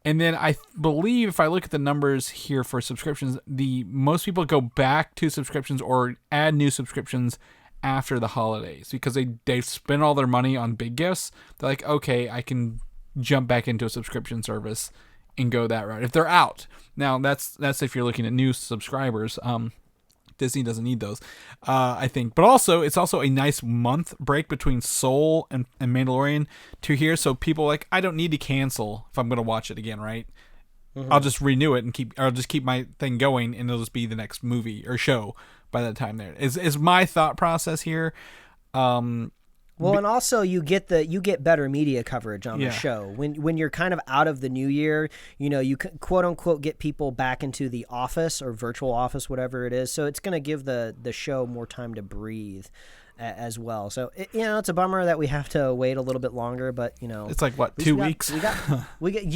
And then I believe if I look at the numbers here for subscriptions, most people go back to subscriptions or add new subscriptions after the holidays because they've spent all their money on big gifts. They're like, okay, I can jump back into a subscription service and go that route if they're out. Now that's if you're looking at new subscribers. Disney doesn't need those, I think. But also, it's also a nice month break between Soul and Mandalorian to here. So people are like, I don't need to cancel if I'm going to watch it again, right? I'll just renew it and I'll just keep my thing going, and it'll just be the next movie or show by that time. There is my thought process here. Well, and also you get better media coverage on the show when you're kind of out of the new year. You quote unquote get people back into the office or virtual office, whatever it is. So it's going to give the show more time to breathe as well. So it's a bummer that we have to wait a little bit longer, but it's like what 2 weeks. You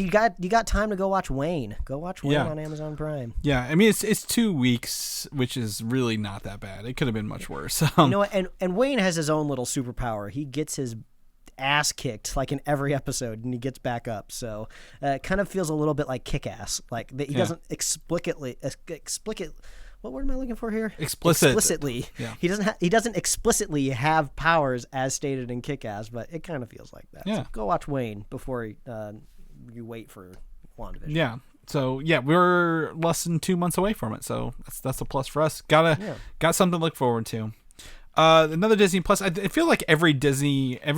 got time to go watch Wayne. Go watch Wayne on Amazon Prime. Yeah, I mean it's 2 weeks, which is really not that bad. It could have been much worse. And Wayne has his own little superpower. He gets his ass kicked like in every episode, and he gets back up. So it kind of feels a little bit like Kick-Ass. Like he doesn't explicitly. What word am I looking for here? Explicitly. Yeah. He doesn't explicitly have powers as stated in Kick-Ass, but it kind of feels like that. Yeah. So go watch Wayne before you wait for WandaVision. Yeah. So we're less than 2 months away from it. So that's a plus for us. Got something to look forward to. Another Disney Plus. I feel like every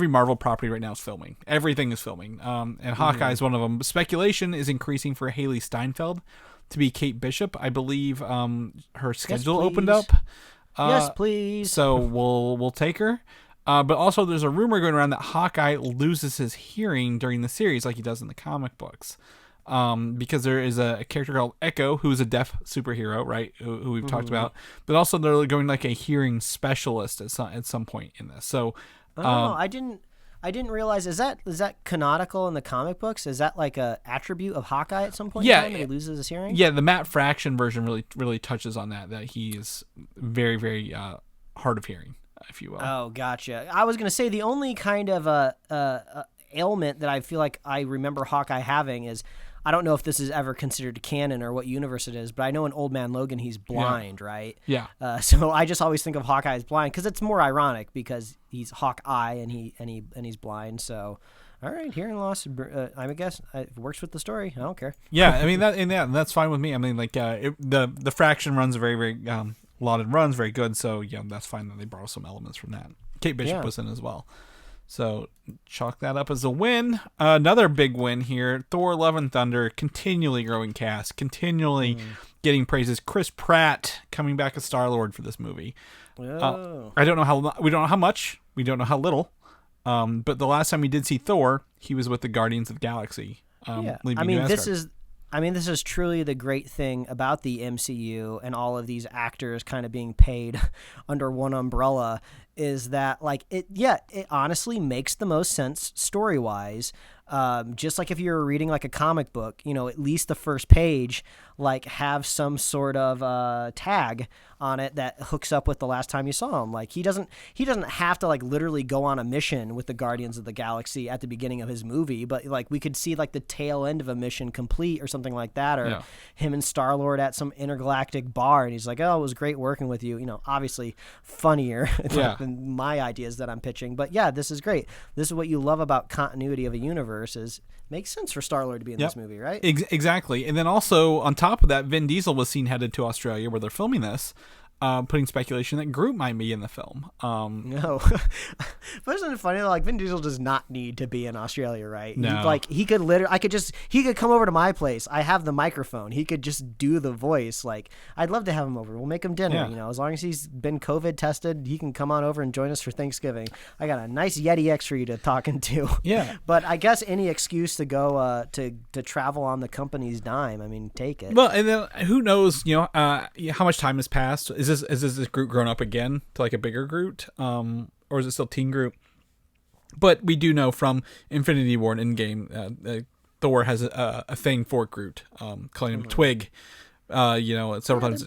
Marvel property right now is filming. Everything is filming. And Hawkeye is one of them. Speculation is increasing for Haley Steinfeld to be Kate Bishop. I believe her schedule opened up. Yes, please. So we'll take her. But also there's a rumor going around that Hawkeye loses his hearing during the series like he does in the comic books. Because there is a character called Echo who's a deaf superhero, right? Who we've talked about. But also they're going like a hearing specialist at some point in this. So I didn't realize, is that canonical in the comic books? Is that like a attribute of Hawkeye at some point in time when he loses his hearing? Yeah, the Matt Fraction version really touches on that he is very, very hard of hearing, if you will. Oh, gotcha. I was going to say the only kind of ailment that I feel like I remember Hawkeye having is, I don't know if this is ever considered canon or what universe it is, but I know in Old Man Logan he's blind, right? Yeah. So I just always think of Hawkeye as blind because it's more ironic because he's Hawkeye and he's blind. So, all right, hearing loss. I guess it works with the story. I don't care. Yeah, I mean that's fine with me. I mean, like the Fraction runs very very lauded runs, very good. So that's fine that they borrow some elements from that. Kate Bishop was in as well. So chalk that up as a win. Another big win here. Thor: Love and Thunder, continually growing cast, continually getting praises. Chris Pratt coming back as Star-Lord for this movie. Oh. We don't know how much, we don't know how little. But the last time we did see Thor, he was with the Guardians of the Galaxy. This is truly the great thing about the MCU and all of these actors kind of being paid under one umbrella is that it honestly makes the most sense story-wise. Just like if you were reading like a comic book, at least the first page, have some sort of tag on it that hooks up with the last time you saw him. Like he doesn't have to literally go on a mission with the Guardians of the Galaxy at the beginning of his movie, but we could see the tail end of a mission complete or something like that, or him and Star-Lord at some intergalactic bar, and he's like, "Oh, it was great working with you." Obviously funnier than my ideas that I'm pitching, but this is great. This is what you love about continuity of a universe is makes sense for Star-Lord to be in this movie, right? Exactly. And then also on top of that, Vin Diesel was seen headed to Australia where they're filming this, putting speculation that Groot might be in the film. No. But isn't it funny though? Vin Diesel does not need to be in Australia, right? No. He could he could come over to my place. I have the microphone. He could just do the voice. I'd love to have him over. We'll make him dinner, as long as he's been COVID tested, he can come on over and join us for Thanksgiving. I got a nice Yeti X for you to talk into. Yeah. But I guess any excuse to go to travel on the company's dime, take it. Well, and then who knows, how much time has passed? Is this Groot grown up again to a bigger Groot, or is it still Teen Groot? But we do know from Infinity War and Endgame, Thor has a thing for Groot, calling him Twig. Several times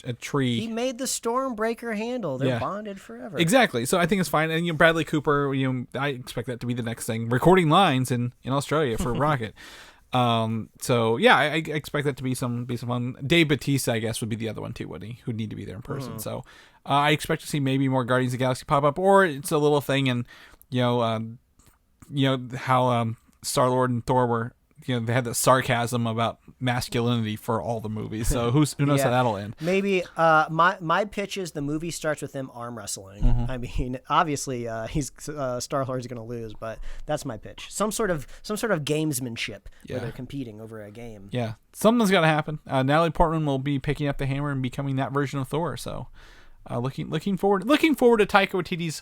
a tree. He made the Stormbreaker handle. They're bonded forever. Exactly. So I think it's fine. And Bradley Cooper, I expect that to be the next thing. Recording lines in Australia for Rocket. I expect that to be some fun. Dave Bautista, I guess, would be the other one too, who'd need to be there in person. So I expect to see maybe more Guardians of the Galaxy pop up, or it's a little thing, and how Star-Lord and Thor were, they had that sarcasm about masculinity for all the movies. So who knows how that'll end? Maybe my pitch is the movie starts with them arm wrestling. Obviously he's Star-Lord's going to lose, but that's my pitch. Some sort of gamesmanship where they're competing over a game. Yeah, something's got to happen. Natalie Portman will be picking up the hammer and becoming that version of Thor. So looking forward to Taika Waititi's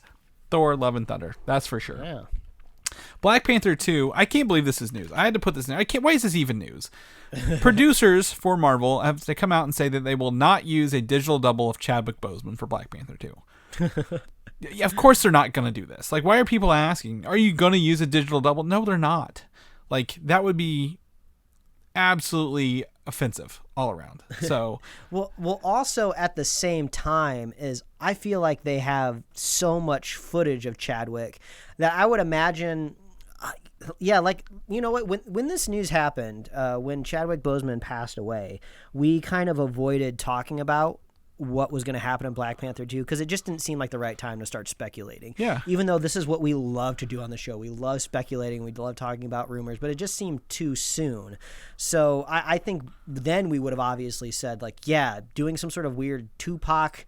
Thor: Love and Thunder. That's for sure. Yeah. Black Panther 2. I can't believe this is news. I had to put this in. Why is this even news? Producers for Marvel have to come out and say that they will not use a digital double of Chadwick Boseman for Black Panther 2. Yeah, of course they're not going to do this. Like, why are people asking? Are you going to use a digital double? No, they're not. Like, that would be absolutely offensive all around. So well also at the same time is I feel like they have so much footage of Chadwick that I would imagine like, you know what, when this news happened, when Chadwick Boseman passed away, we kind of avoided talking about what was going to happen in Black Panther 2 because it just didn't seem like the right time to start speculating. Yeah. Even though this is what we love to do on the show. We love speculating. We love talking about rumors, but it just seemed too soon. So I think then we would have obviously said, like, yeah, doing some sort of weird Tupac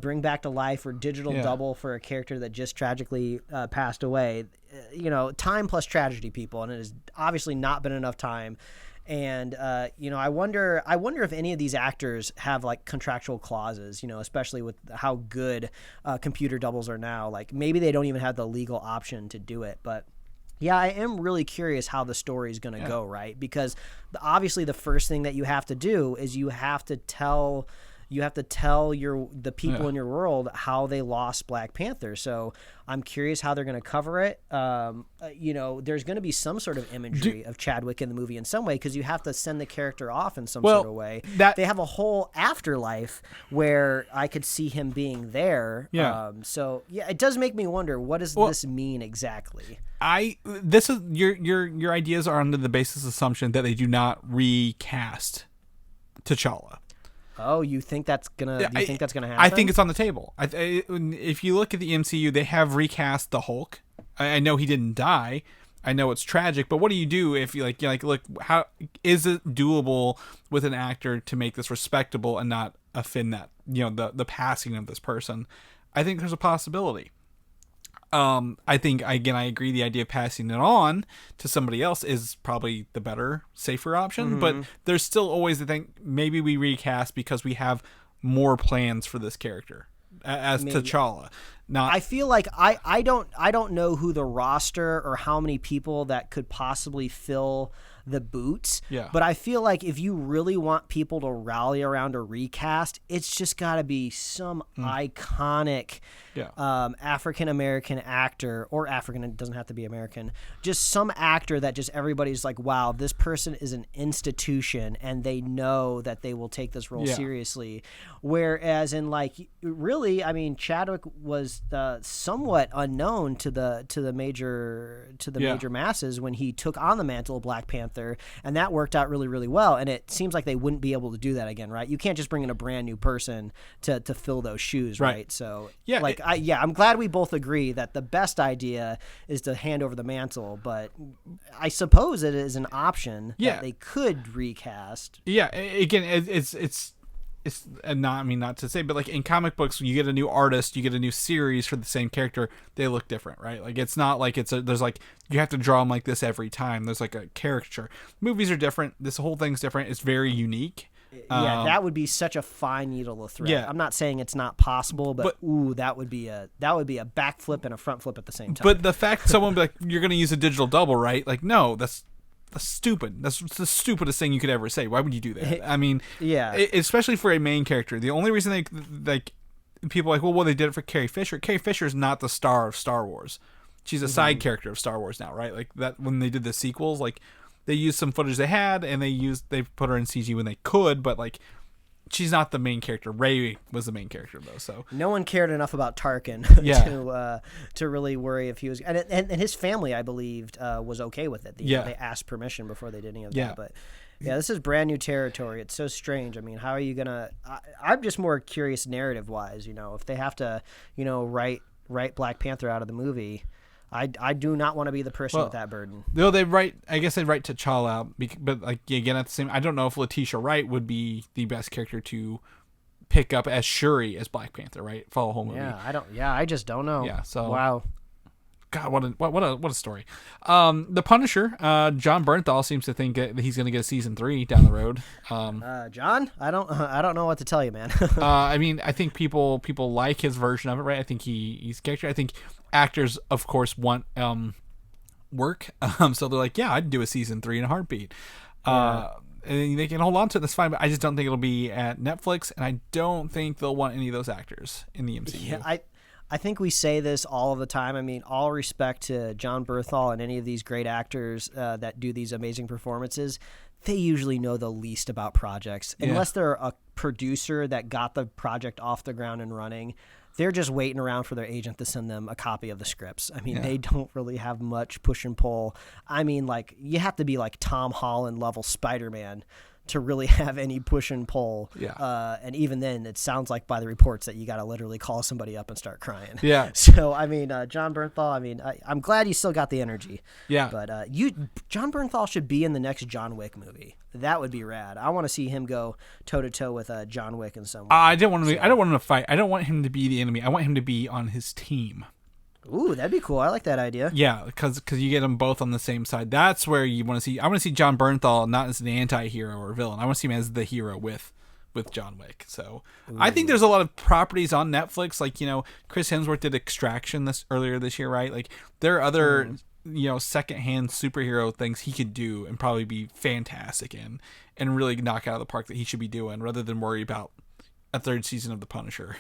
bring back to life or digital double for a character that just tragically passed away. You know, time plus tragedy, people, and it has obviously not been enough time. And, you know, I wonder if any of these actors have, like, contractual clauses, you know, especially with how good computer doubles are now. Like, maybe they don't even have the legal option to do it. But, yeah, I am really curious how the story is going to go, right? Because, obviously, the first thing that you have to do is you have to tell the people in your world how they lost Black Panther. So I'm curious how they're going to cover it. You know, there's going to be some sort of imagery of Chadwick in the movie in some way because you have to send the character off in some sort of way. They have a whole afterlife where I could see him being there. Yeah. So yeah, it does make me wonder, what does this mean exactly? This is your ideas are under the basis assumption that they do not recast T'Challa. Oh, you think that's gonna? Do you think that's gonna happen? I think it's on the table. If you look at the MCU, they have recast the Hulk. I know he didn't die. I know it's tragic, but what do you do if you like look, how is it doable with an actor to make this respectable and not offend that, you know, the passing of this person? I think there's a possibility. I think, again, I agree the idea of passing it on to somebody else is probably the better, safer option, but there's still always the thing, maybe we recast because we have more plans for this character as T'Challa. I feel like I don't know who the roster or how many people that could possibly fill the boots. Yeah. But I feel like if you really want people to rally around a recast, it's just got to be some iconic African-American actor, or African, it doesn't have to be American, just some actor that just everybody's like, wow, this person is an institution and they know that they will take this role seriously. Whereas in, like, really, I mean, Chadwick was somewhat unknown to the major masses when he took on the mantle of Black Panther, and that worked out really, really well. And it seems like they wouldn't be able to do that again, right? You can't just bring in a brand new person to fill those shoes, right? So I'm glad we both agree that the best idea is to hand over the mantle, but I suppose it is an option that they could recast. Yeah, again, it's not, I mean, not to say, but like in comic books, you get a new artist, you get a new series for the same character, they look different, right? Like, it's not like there's like, you have to draw them like this every time. There's like a caricature. Movies are different. This whole thing's different. It's very unique. Yeah, that would be such a fine needle to thread. Yeah. I'm not saying it's not possible, but ooh, that would be a backflip and a front flip at the same time. But the fact someone be like, you're going to use a digital double, right? Like, no, that's stupid. That's the stupidest thing you could ever say. Why would you do that? I mean, especially for a main character. The only reason people are like, well, they did it for Carrie Fisher. Carrie Fisher is not the star of Star Wars. She's a side character of Star Wars now, right? Like that, when they did the sequels, like they used some footage they had and they put her in CG when they could, but like, she's not the main character. Rey was the main character, though. So no one cared enough about Tarkin to really worry if he was. And his family, I believed, was okay with it. They asked permission before they did any of that. But yeah, this is brand new territory. It's so strange. I mean, how are you gonna? I'm just more curious, narrative wise. You know, if they have to, write Black Panther out of the movie. I do not want to be the person with that burden. No, I guess they'd write T'Challa out, but like, again, at the same, I don't know if Letitia Wright would be the best character to pick up as Shuri as Black Panther, right? Follow whole movie. I just don't know. Yeah. So wow. God, what a story. The Punisher, John Bernthal seems to think that he's going to get a season 3 down the road. John, I don't know what to tell you, man. I mean, I think people like his version of it, right? I think he's character. I think actors, of course, want work. So they're like, yeah, I'd do a season 3 in a heartbeat. And they can hold on to it. That's fine. But I just don't think it'll be at Netflix, and I don't think they'll want any of those actors in the MCU. Yeah, I think we say this all of the time. I mean, all respect to John Bernthal and any of these great actors that do these amazing performances. They usually know the least about projects. Unless they're a producer that got the project off the ground and running, they're just waiting around for their agent to send them a copy of the scripts. I mean, they don't really have much push and pull. I mean, like, you have to be like Tom Holland level Spider-Man to really have any push and pull. And even then, it sounds like by the reports that you got to literally call somebody up and start crying. Yeah. So, I mean, John Bernthal, I mean, I'm glad you still got the energy. Yeah. But John Bernthal should be in the next John Wick movie. That would be rad. I want to see him go toe-to-toe with John Wick in some way. I don't want him to fight. I don't want him to be the enemy. I want him to be on his team. Ooh, that'd be cool. I like that idea. Yeah, because you get them both on the same side. That's where you want to see. I want to see John Bernthal not as an anti-hero or villain. I want to see him as the hero with John Wick. So I think there's a lot of properties on Netflix. Like, Chris Hemsworth did Extraction earlier this year, right? Like, there are other secondhand superhero things he could do and probably be fantastic in and really knock out of the park that he should be doing, rather than worry about a 3rd season of The Punisher.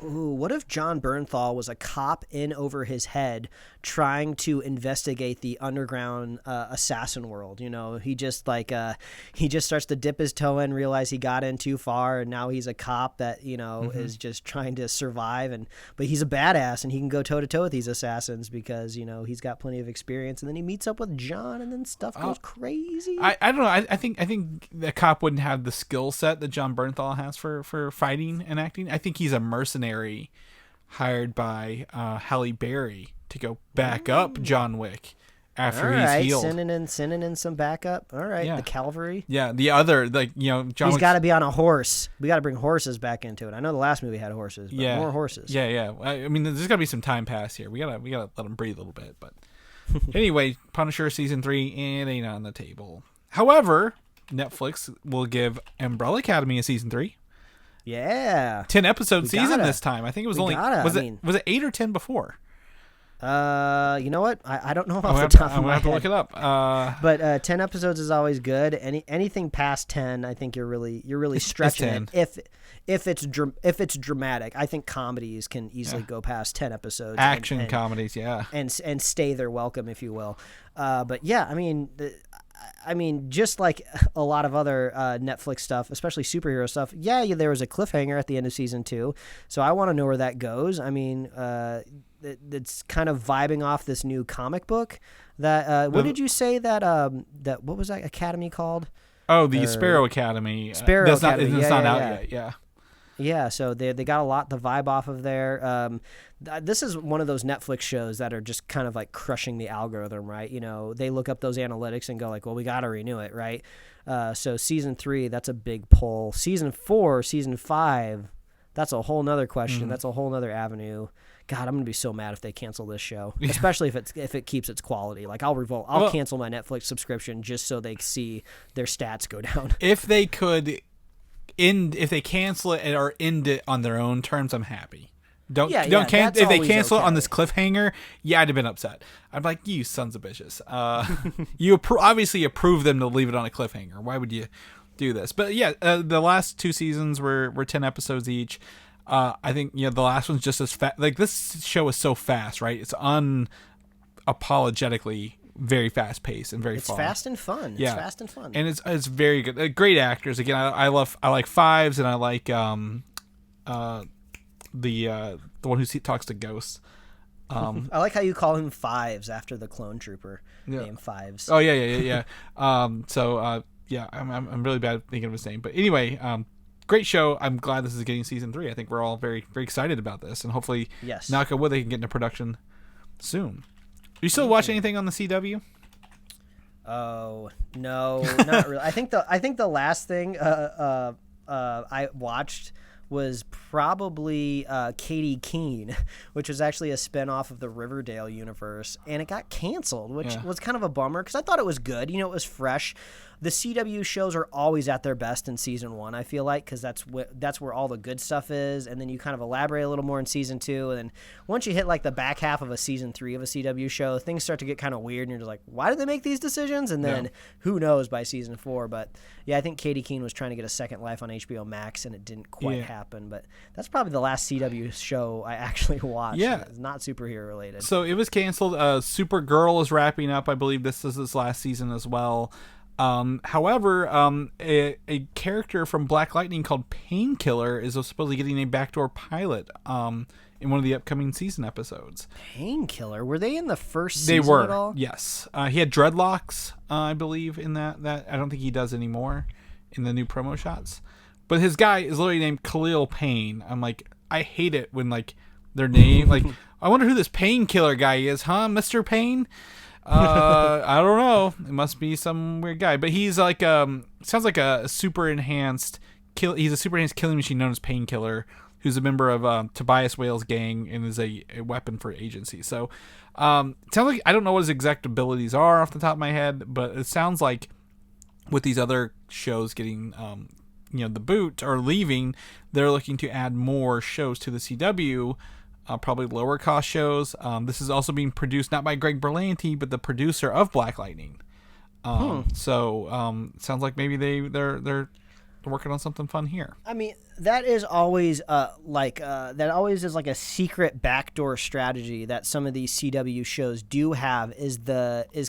Ooh, what if John Bernthal was a cop in over his head trying to investigate the underground assassin world? He just starts to dip his toe in, realize he got in too far, and now he's a cop that, is just trying to survive. But he's a badass, and he can go toe-to-toe with these assassins because, he's got plenty of experience. And then he meets up with John, and then stuff goes crazy. I don't know. I think the cop wouldn't have the skill set that John Bernthal has for fighting and acting. I think he's a mercenary hired by Halle Berry to go back up John Wick after he's healed. Sending in some backup. All right, the cavalry. Yeah, the other, John He's got to be on a horse. We got to bring horses back into it. I know the last movie had horses, but more horses. Yeah. I mean, there's got to be some time pass here. We gotta let him breathe a little bit. But anyway, Punisher season 3, it ain't on the table. However, Netflix will give Umbrella Academy a season 3. Yeah, 10 episode season this time. I think it was was it 8 or 10 before? You know what? I don't know off the top of my head. I'm gonna have to look it up. But 10 episodes is always good. Anything past 10, I think you're really stretching it. If it's dramatic, I think comedies can easily go past 10 episodes. Action comedies, and stay their welcome, if you will. But yeah, I mean, just like a lot of other Netflix stuff, especially superhero stuff, there was a cliffhanger at the end of season 2, so I want to know where that goes. I mean, it's kind of vibing off this new comic book that, what did you say that what was that Academy called? Oh, the Sparrow Academy. Academy. It's not out yet, Yeah, so they got a lot to vibe off of there. This is one of those Netflix shows that are just kind of like crushing the algorithm, right? They look up those analytics and go like, well, we got to renew it, right? So season 3, that's a big pull. Season 4, season 5, that's a whole nother question. That's a whole nother avenue. God, I'm gonna be so mad if they cancel this show, especially if it keeps its quality. Like, I'll revolt. I'll cancel my Netflix subscription just so they see their stats go down. If they could. If they cancel it or end it on their own terms, I'm happy. If they cancel it on this cliffhanger, I'd have been upset. I'm like, you sons of bitches. You obviously approve them to leave it on a cliffhanger. Why would you do this? But the last 2 seasons were 10 episodes each. I think the last one's just as fast. Like, this show is so fast, right? It's unapologetically very fast paced and very fun. It's fast and fun. Yeah. It's fast and fun. And it's very good. Great actors. Again, I like Fives, and I like the one who talks to ghosts. I like how you call him Fives after the clone trooper named Fives. Oh yeah. I'm really bad thinking of his name, but anyway, great show. I'm glad this is getting season 3. I think we're all very, very excited about this, and hopefully, knock on wood, they can get into production soon. Are you still watching anything on the CW? Oh no, not really. I think the last thing I watched was probably Katie Keene, which was actually a spinoff of the Riverdale universe, and it got canceled, which was kind of a bummer because I thought it was good. You know, it was fresh. The CW shows are always at their best in season 1, I feel like, because that's where all the good stuff is, and then you kind of elaborate a little more in season 2, and then once you hit like the back half of a season 3 of a CW show, things start to get kind of weird, and you're just like, why did they make these decisions? And then who knows by season 4? But yeah, I think Katie Keene was trying to get a second life on HBO Max, and it didn't quite happen. But that's probably the last CW show I actually watched. Yeah, it's not superhero related. So it was canceled. Supergirl is wrapping up. I believe this is its last season as well. However, a character from Black Lightning called Painkiller is supposedly getting a backdoor pilot in one of the upcoming season episodes. Painkiller? Were they in the first season at all? Yes. He had dreadlocks, I believe, in that. I don't think he does anymore in the new promo shots. But his guy is literally named Khalil Payne. I'm like, I hate it when, like, their name, like, I wonder who this Painkiller guy is, huh, Mr. Payne? I don't know. It must be some weird guy, but he's like sounds like a super enhanced he's a super enhanced killing machine known as Painkiller, who's a member of Tobias Whale's gang and is a weapon for agency. So it sounds like, I don't know what his exact abilities are off the top of my head, but it sounds like with these other shows getting the boot or leaving, they're looking to add more shows to the CW. Probably lower cost shows. This is also being produced not by Greg Berlanti, but the producer of Black Lightning. So sounds like maybe they're working on something fun here. I mean, that is always that always is like a secret backdoor strategy that some of these CW shows do have, is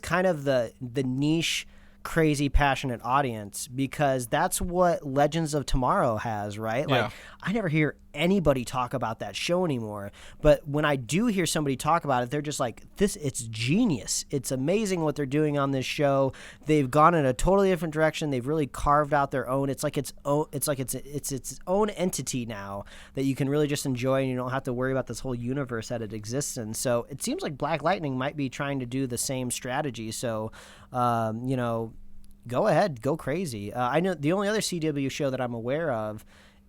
kind of the niche, crazy, passionate audience, because that's what Legends of Tomorrow has, right? Like, I never hear anybody talk about that show anymore, but when I do hear somebody talk about it, they're just like, it's genius. It's amazing what they're doing on this show. They've gone in a totally different direction. They've really carved out their own. It's its own entity now that you can really just enjoy, and you don't have to worry about this whole universe that it exists in. So it seems like Black Lightning might be trying to do the same strategy. So go ahead, go crazy. I know the only other CW show that I'm aware of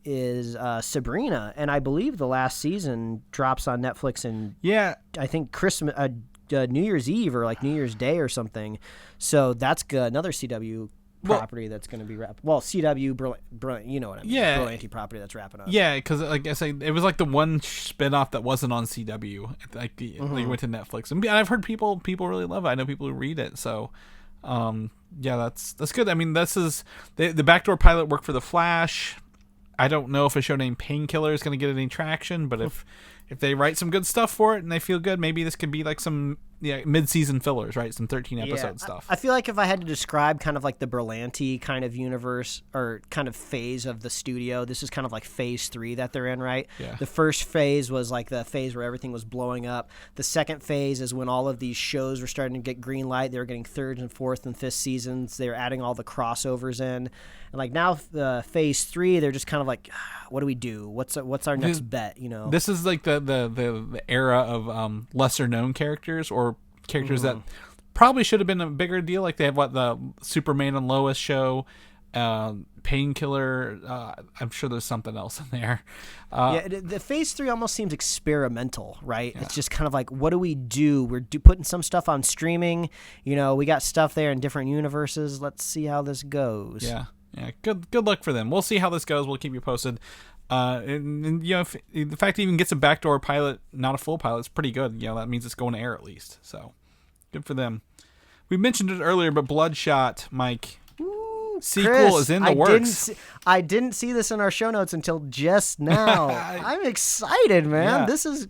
is Sabrina, and I believe the last season drops on Netflix in I think Christmas, New Year's Eve or like New Year's Day or something. So that's another CW property that's going to be wrapped. Well, CW, you know what I mean? Yeah, Berlanti property that's wrapping up. Yeah, because like I say, it was like the one spinoff that wasn't on CW. Like they went to Netflix, and I've heard people really love it. I know people who read it. So. That's good. I mean, this is the backdoor pilot worked for The Flash. I don't know if a show named Painkiller is going to get any traction, but if they write some good stuff for it and they feel good, maybe this could be like some mid-season fillers, right? Some 13-episode stuff. I feel like if I had to describe kind of like the Berlanti kind of universe or kind of phase of the studio, this is kind of like phase 3 that they're in, right? Yeah. The first phase was like the phase where everything was blowing up. The second phase is when all of these shows were starting to get green light. They were getting 3rd and 4th and 5th seasons. They were adding all the crossovers in. And like now, phase 3, they're just kind of like, what do we do? What's our next bet? You know, this is like the era of lesser known characters or characters that probably should have been a bigger deal. Like they have the Superman and Lois show, Painkiller. I'm sure there's something else in there. The phase 3 almost seems experimental, right? Yeah. It's just kind of like, what do we do? We're putting some stuff on streaming. You know, we got stuff there in different universes. Let's see how this goes. Yeah. Good luck for them. We'll see how this goes. We'll keep you posted. And if the fact it even gets a backdoor pilot, not a full pilot, is pretty good. That means it's going to air at least. So good for them. We mentioned it earlier, but Bloodshot, Mike, sequel Chris, is in the works. I didn't see this in our show notes until just now. I'm excited, man. Yeah. This is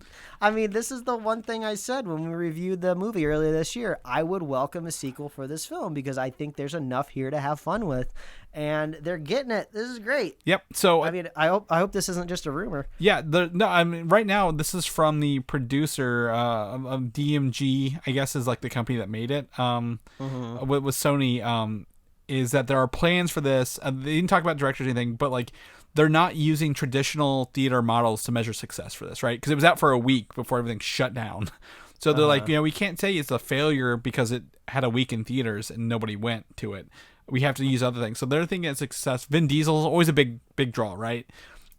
the one thing I said when we reviewed the movie earlier this year. I would welcome a sequel for this film because I think there's enough here to have fun with, and they're getting it. This is great. Yep. So I hope this isn't just a rumor. Yeah. Right now this is from the producer of DMG. I guess is like the company that made it. With Sony. Is that there are plans for this? They didn't talk about directors or anything, but like they're not using traditional theater models to measure success for this, right? Because it was out for a week before everything shut down. So they're like, we can't say it's a failure because it had a week in theaters and nobody went to it. We have to use other things. So they're thinking it's success. Vin Diesel is always a big draw, right?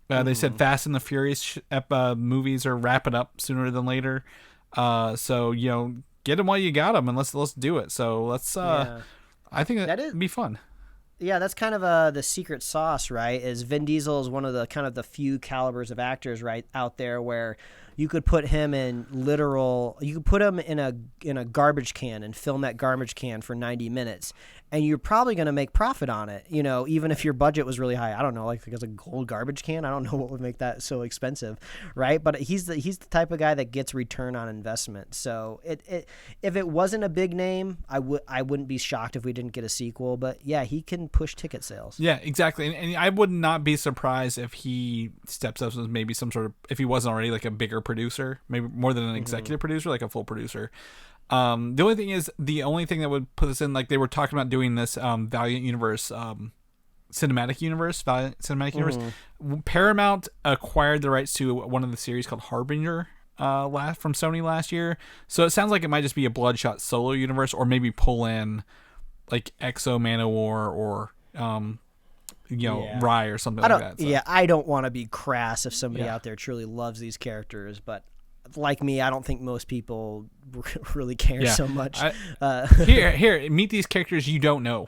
They said Fast and the Furious movies are wrapping up sooner than later. So get them while you got them, and let's do it. So let's. I think that'd be fun. Yeah, that's kind of the secret sauce, right? Is Vin Diesel is one of the kind of the few calibers of actors right out there where you could put him in you could put him in a garbage can and film that garbage can for 90 minutes, and you're probably going to make profit on it, even if your budget was really high. I don't know, like because a gold garbage can, I don't know what would make that so expensive, right? But he's the type of guy that gets return on investment. So if it wasn't a big name, I wouldn't be shocked if we didn't get a sequel. But yeah, he can push ticket sales. Yeah, exactly. And I would not be surprised if he steps up as maybe some sort of, if he wasn't already like a bigger producer, maybe more than an executive producer, like a full producer. The only thing is, the only thing that would put us in, like they were talking about doing this Valiant Universe, Cinematic Universe. Paramount acquired the rights to one of the series called Harbinger from Sony last year. So it sounds like it might just be a Bloodshot solo universe, or maybe pull in like Exo Manowar or Rye or something like that. So. Yeah, I don't want to be crass if somebody out there truly loves these characters, but like me, I don't think most people really care so much. Here, meet these characters you don't know,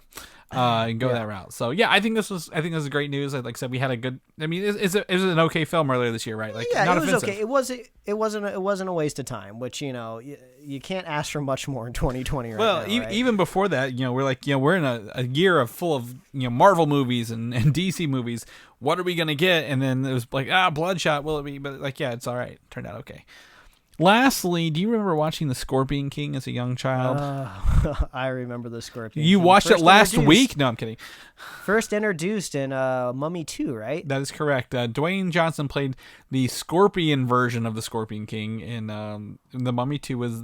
and go that route. So yeah, I think this was great news. Like I said, we had a good. I mean, it was an okay film earlier this year, right? Like, not it was offensive. Okay. It wasn't a waste of time, which you can't ask for much more in 2020 right now. Well, even before that, we're like, we're in a year full of Marvel movies and DC movies. What are we gonna get? And then it was like, Bloodshot. Will it be? But like, yeah, it's all right. Turned out okay. Lastly, do you remember watching The Scorpion King as a young child? I remember The Scorpion King. You watched it last week? No, I'm kidding. First introduced in Mummy 2, right? That is correct. Dwayne Johnson played the Scorpion version of The Scorpion King in the Mummy 2 was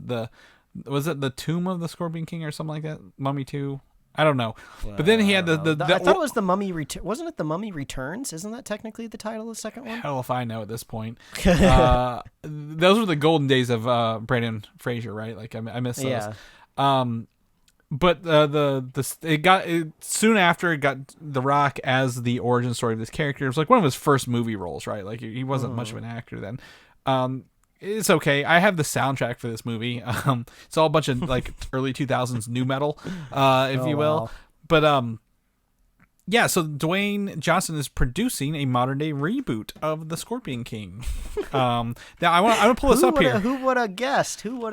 it the Tomb of the Scorpion King or something like that? Mummy 2? I don't know. But then he had the I thought it was the Mummy wasn't it the Mummy Returns? Isn't that technically the title of the second one? Hell if I know at this point. Those were the golden days of Brandon Fraser, right? Like I miss those. Yeah. But soon after it got The Rock as the origin story of this character. It was like one of his first movie roles, right? Like he wasn't much of an actor then. It's okay. I have the soundtrack for this movie. It's all a bunch of like early 2000s new metal, if you will. Wow. But yeah. So Dwayne Johnson is producing a modern day reboot of The Scorpion King. Now I want to pull this up here. Who would have guessed? I'm going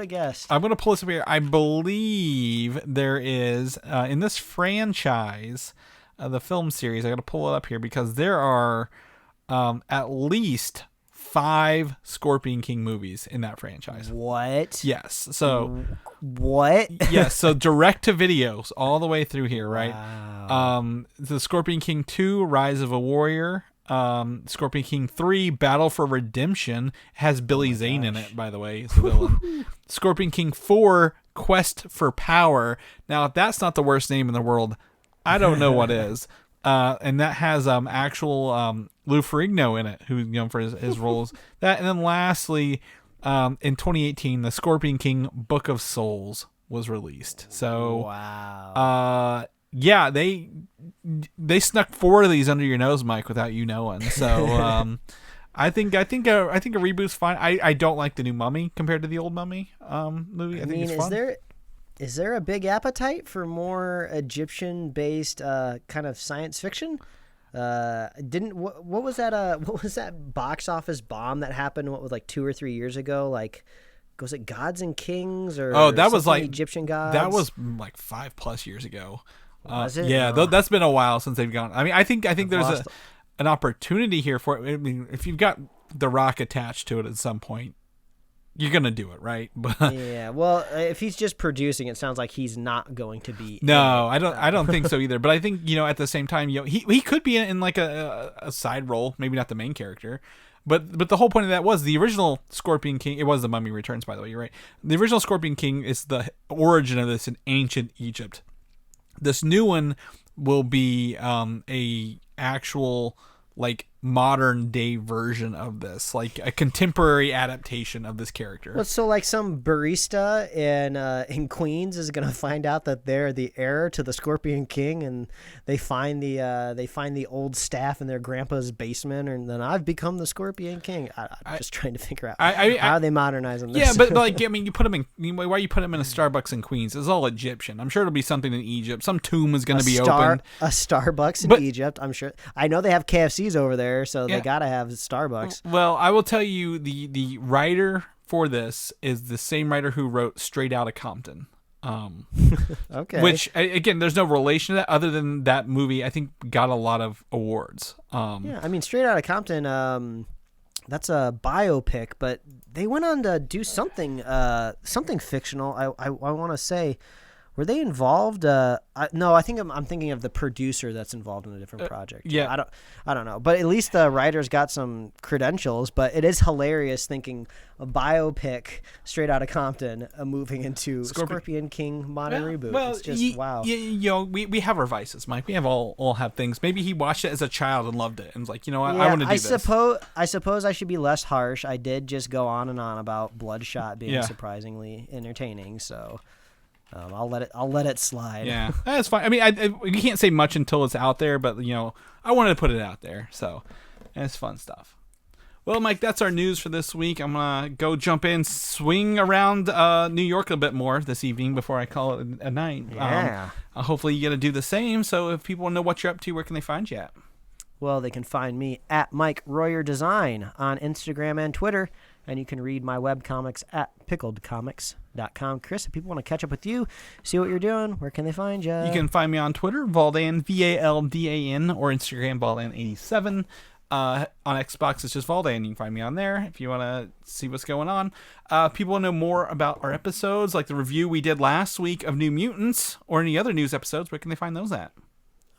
to pull this up here. I believe there is in this franchise, the film series. I got to pull it up here because there are at least 5 Scorpion King movies in that franchise. What? Yes. So what? Yes. So direct to videos all the way through here, right? Wow. The Scorpion King 2, Rise of a Warrior. Scorpion King 3, Battle for Redemption, has Billy Zane in it, by the way. It's the villain. Scorpion King 4, Quest for Power. Now, if that's not the worst name in the world, I don't know what is. And that has actual Lou Ferrigno in it, who for his roles. That, and then lastly, in 2018, the Scorpion King Book of Souls was released. So wow, yeah, they snuck 4 of these under your nose, Mike, without you knowing. So I think a reboot's fine. I don't like the new Mummy compared to the old Mummy movie. I think it's fun. Is there a big appetite for more Egyptian-based kind of science fiction? What was that box office bomb that happened? What was like 2 or 3 years ago? Like, was it Gods and Kings or that was like Egyptian gods? That was like 5+ years ago. Was it? Yeah, that's been a while since they've gone. I mean, I think there's an opportunity here for it. I mean, if you've got The Rock attached to it at some point, you're gonna do it, right? But yeah, well, if he's just producing, it sounds like he's not going to be. No, I don't think so either. But I think at the same time, he could be in like a side role, maybe not the main character. But the whole point of that was the original Scorpion King. It was The Mummy Returns, by the way. You're right. The original Scorpion King is the origin of this in ancient Egypt. This new one will be a actual like modern day version of this, like a contemporary adaptation of this character. Well, so like some barista in Queens is gonna find out that they're the heir to the Scorpion King, and they find the old staff in their grandpa's basement, and then I've become the Scorpion King. I'm just trying to figure out how are they modernizing this. Yeah, but like, I mean, you put them in. Why you put them in a Starbucks in Queens? It's all Egyptian. I'm sure it'll be something in Egypt. Some tomb is going to be opened. A Starbucks in Egypt. I'm sure. I know they have KFCs over there. So they gotta have Starbucks. Well, I will tell you, the writer for this is the same writer who wrote Straight Outta Compton. Okay. Which, again, there's no relation to that other than that movie, I think, got a lot of awards. Yeah, I mean, Straight Outta Compton, that's a biopic, but they went on to do something fictional. I want to say. Were they involved? No, I think I'm thinking of the producer that's involved in a different project. Yeah, I don't know, but at least the writer's got some credentials. But it is hilarious thinking a biopic Straight Outta Compton moving into Scorpion King modern reboot. Well, it's just wow. We have our vices, Mike. We have all have things. Maybe he watched it as a child and loved it, and was like, you know what, I want to do this. I suppose I should be less harsh. I did just go on and on about Bloodshot being surprisingly entertaining, so. I'll let it slide. Yeah, that's fine. I mean, you can't say much until it's out there, but I wanted to put it out there, so it's fun stuff. Well, Mike, that's our news for this week. I'm gonna go jump in, swing around New York a bit more this evening before I call it a night. Yeah. Hopefully, you get to do the same. So, if people want to know what you're up to, where can they find you at? Well, they can find me at Mike Royer Design on Instagram and Twitter. And you can read my webcomics at pickledcomics.com. Chris, if people want to catch up with you, see what you're doing, where can they find you? You can find me on Twitter, Valdan, Valdan, or Instagram, Valdan87. On Xbox, it's just Valdan. You can find me on there if you want to see what's going on. People want to know more about our episodes, like the review we did last week of New Mutants, or any other news episodes. Where can they find those at?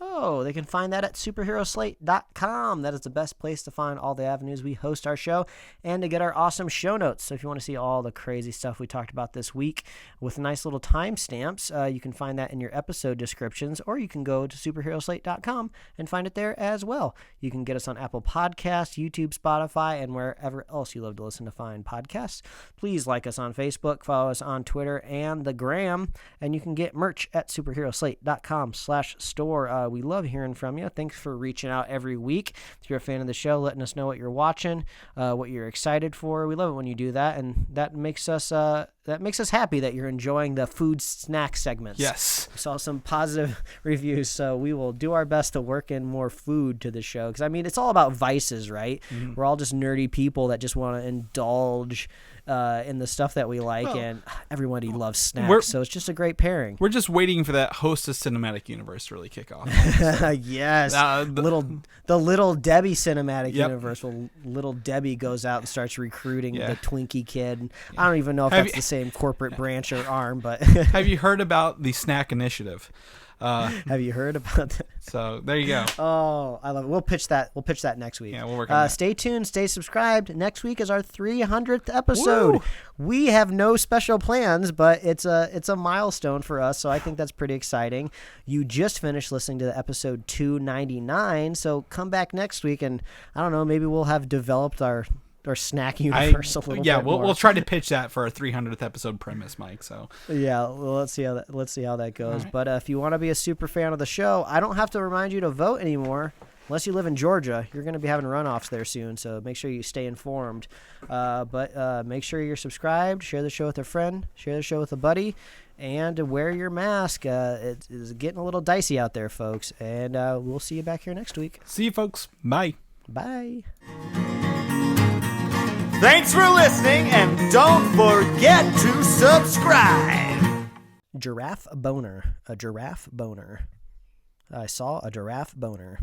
Oh, they can find that at superheroslate.com. That is the best place to find all the avenues we host our show and to get our awesome show notes. So if you want to see all the crazy stuff we talked about this week with nice little timestamps, you can find that in your episode descriptions, or you can go to superheroslate.com and find it there as well. You can get us on Apple Podcasts, YouTube, Spotify, and wherever else you love to listen to find podcasts. Please like us on Facebook, follow us on Twitter and the Gram, and you can get merch at superheroslate.com/store. We love hearing from you. Thanks for reaching out every week. If you're a fan of the show, letting us know what you're watching, what you're excited for. We love it when you do that, and that makes us happy that you're enjoying the food snack segments. Yes. We saw some positive reviews, so we will do our best to work in more food to the show. Because, I mean, it's all about vices, right? Mm-hmm. We're all just nerdy people that just want to indulge in the stuff that we like, and everybody loves snacks, so it's just a great pairing. We're just waiting for that Hostess cinematic universe to really kick off. Yes, the Little Debbie cinematic universe. Well, Little Debbie goes out and starts recruiting the Twinkie kid. I don't even know if that's the same corporate branch or arm, but have you heard about the Snack Initiative? Have you heard about that? So there you go. Oh, I love it. We'll pitch that next week. Yeah, we'll work on that. Stay tuned. Stay subscribed. Next week is our 300th episode. Woo! We have no special plans, but it's a milestone for us, so I think that's pretty exciting. You just finished listening to the episode 299, so come back next week, and I don't know, maybe we'll have developed our snack universe a little bit more. We'll try to pitch that for our 300th episode premise, Mike. So yeah, well, let's see how that goes. Right. But if you want to be a super fan of the show, I don't have to remind you to vote anymore. Unless you live in Georgia, you're going to be having runoffs there soon, so make sure you stay informed. But make sure you're subscribed, share the show with a friend, share the show with a buddy, and wear your mask. It's getting a little dicey out there, folks. And we'll see you back here next week. See you, folks. Bye. Bye. Thanks for listening, and don't forget to subscribe. Giraffe boner. A giraffe boner. I saw a giraffe boner.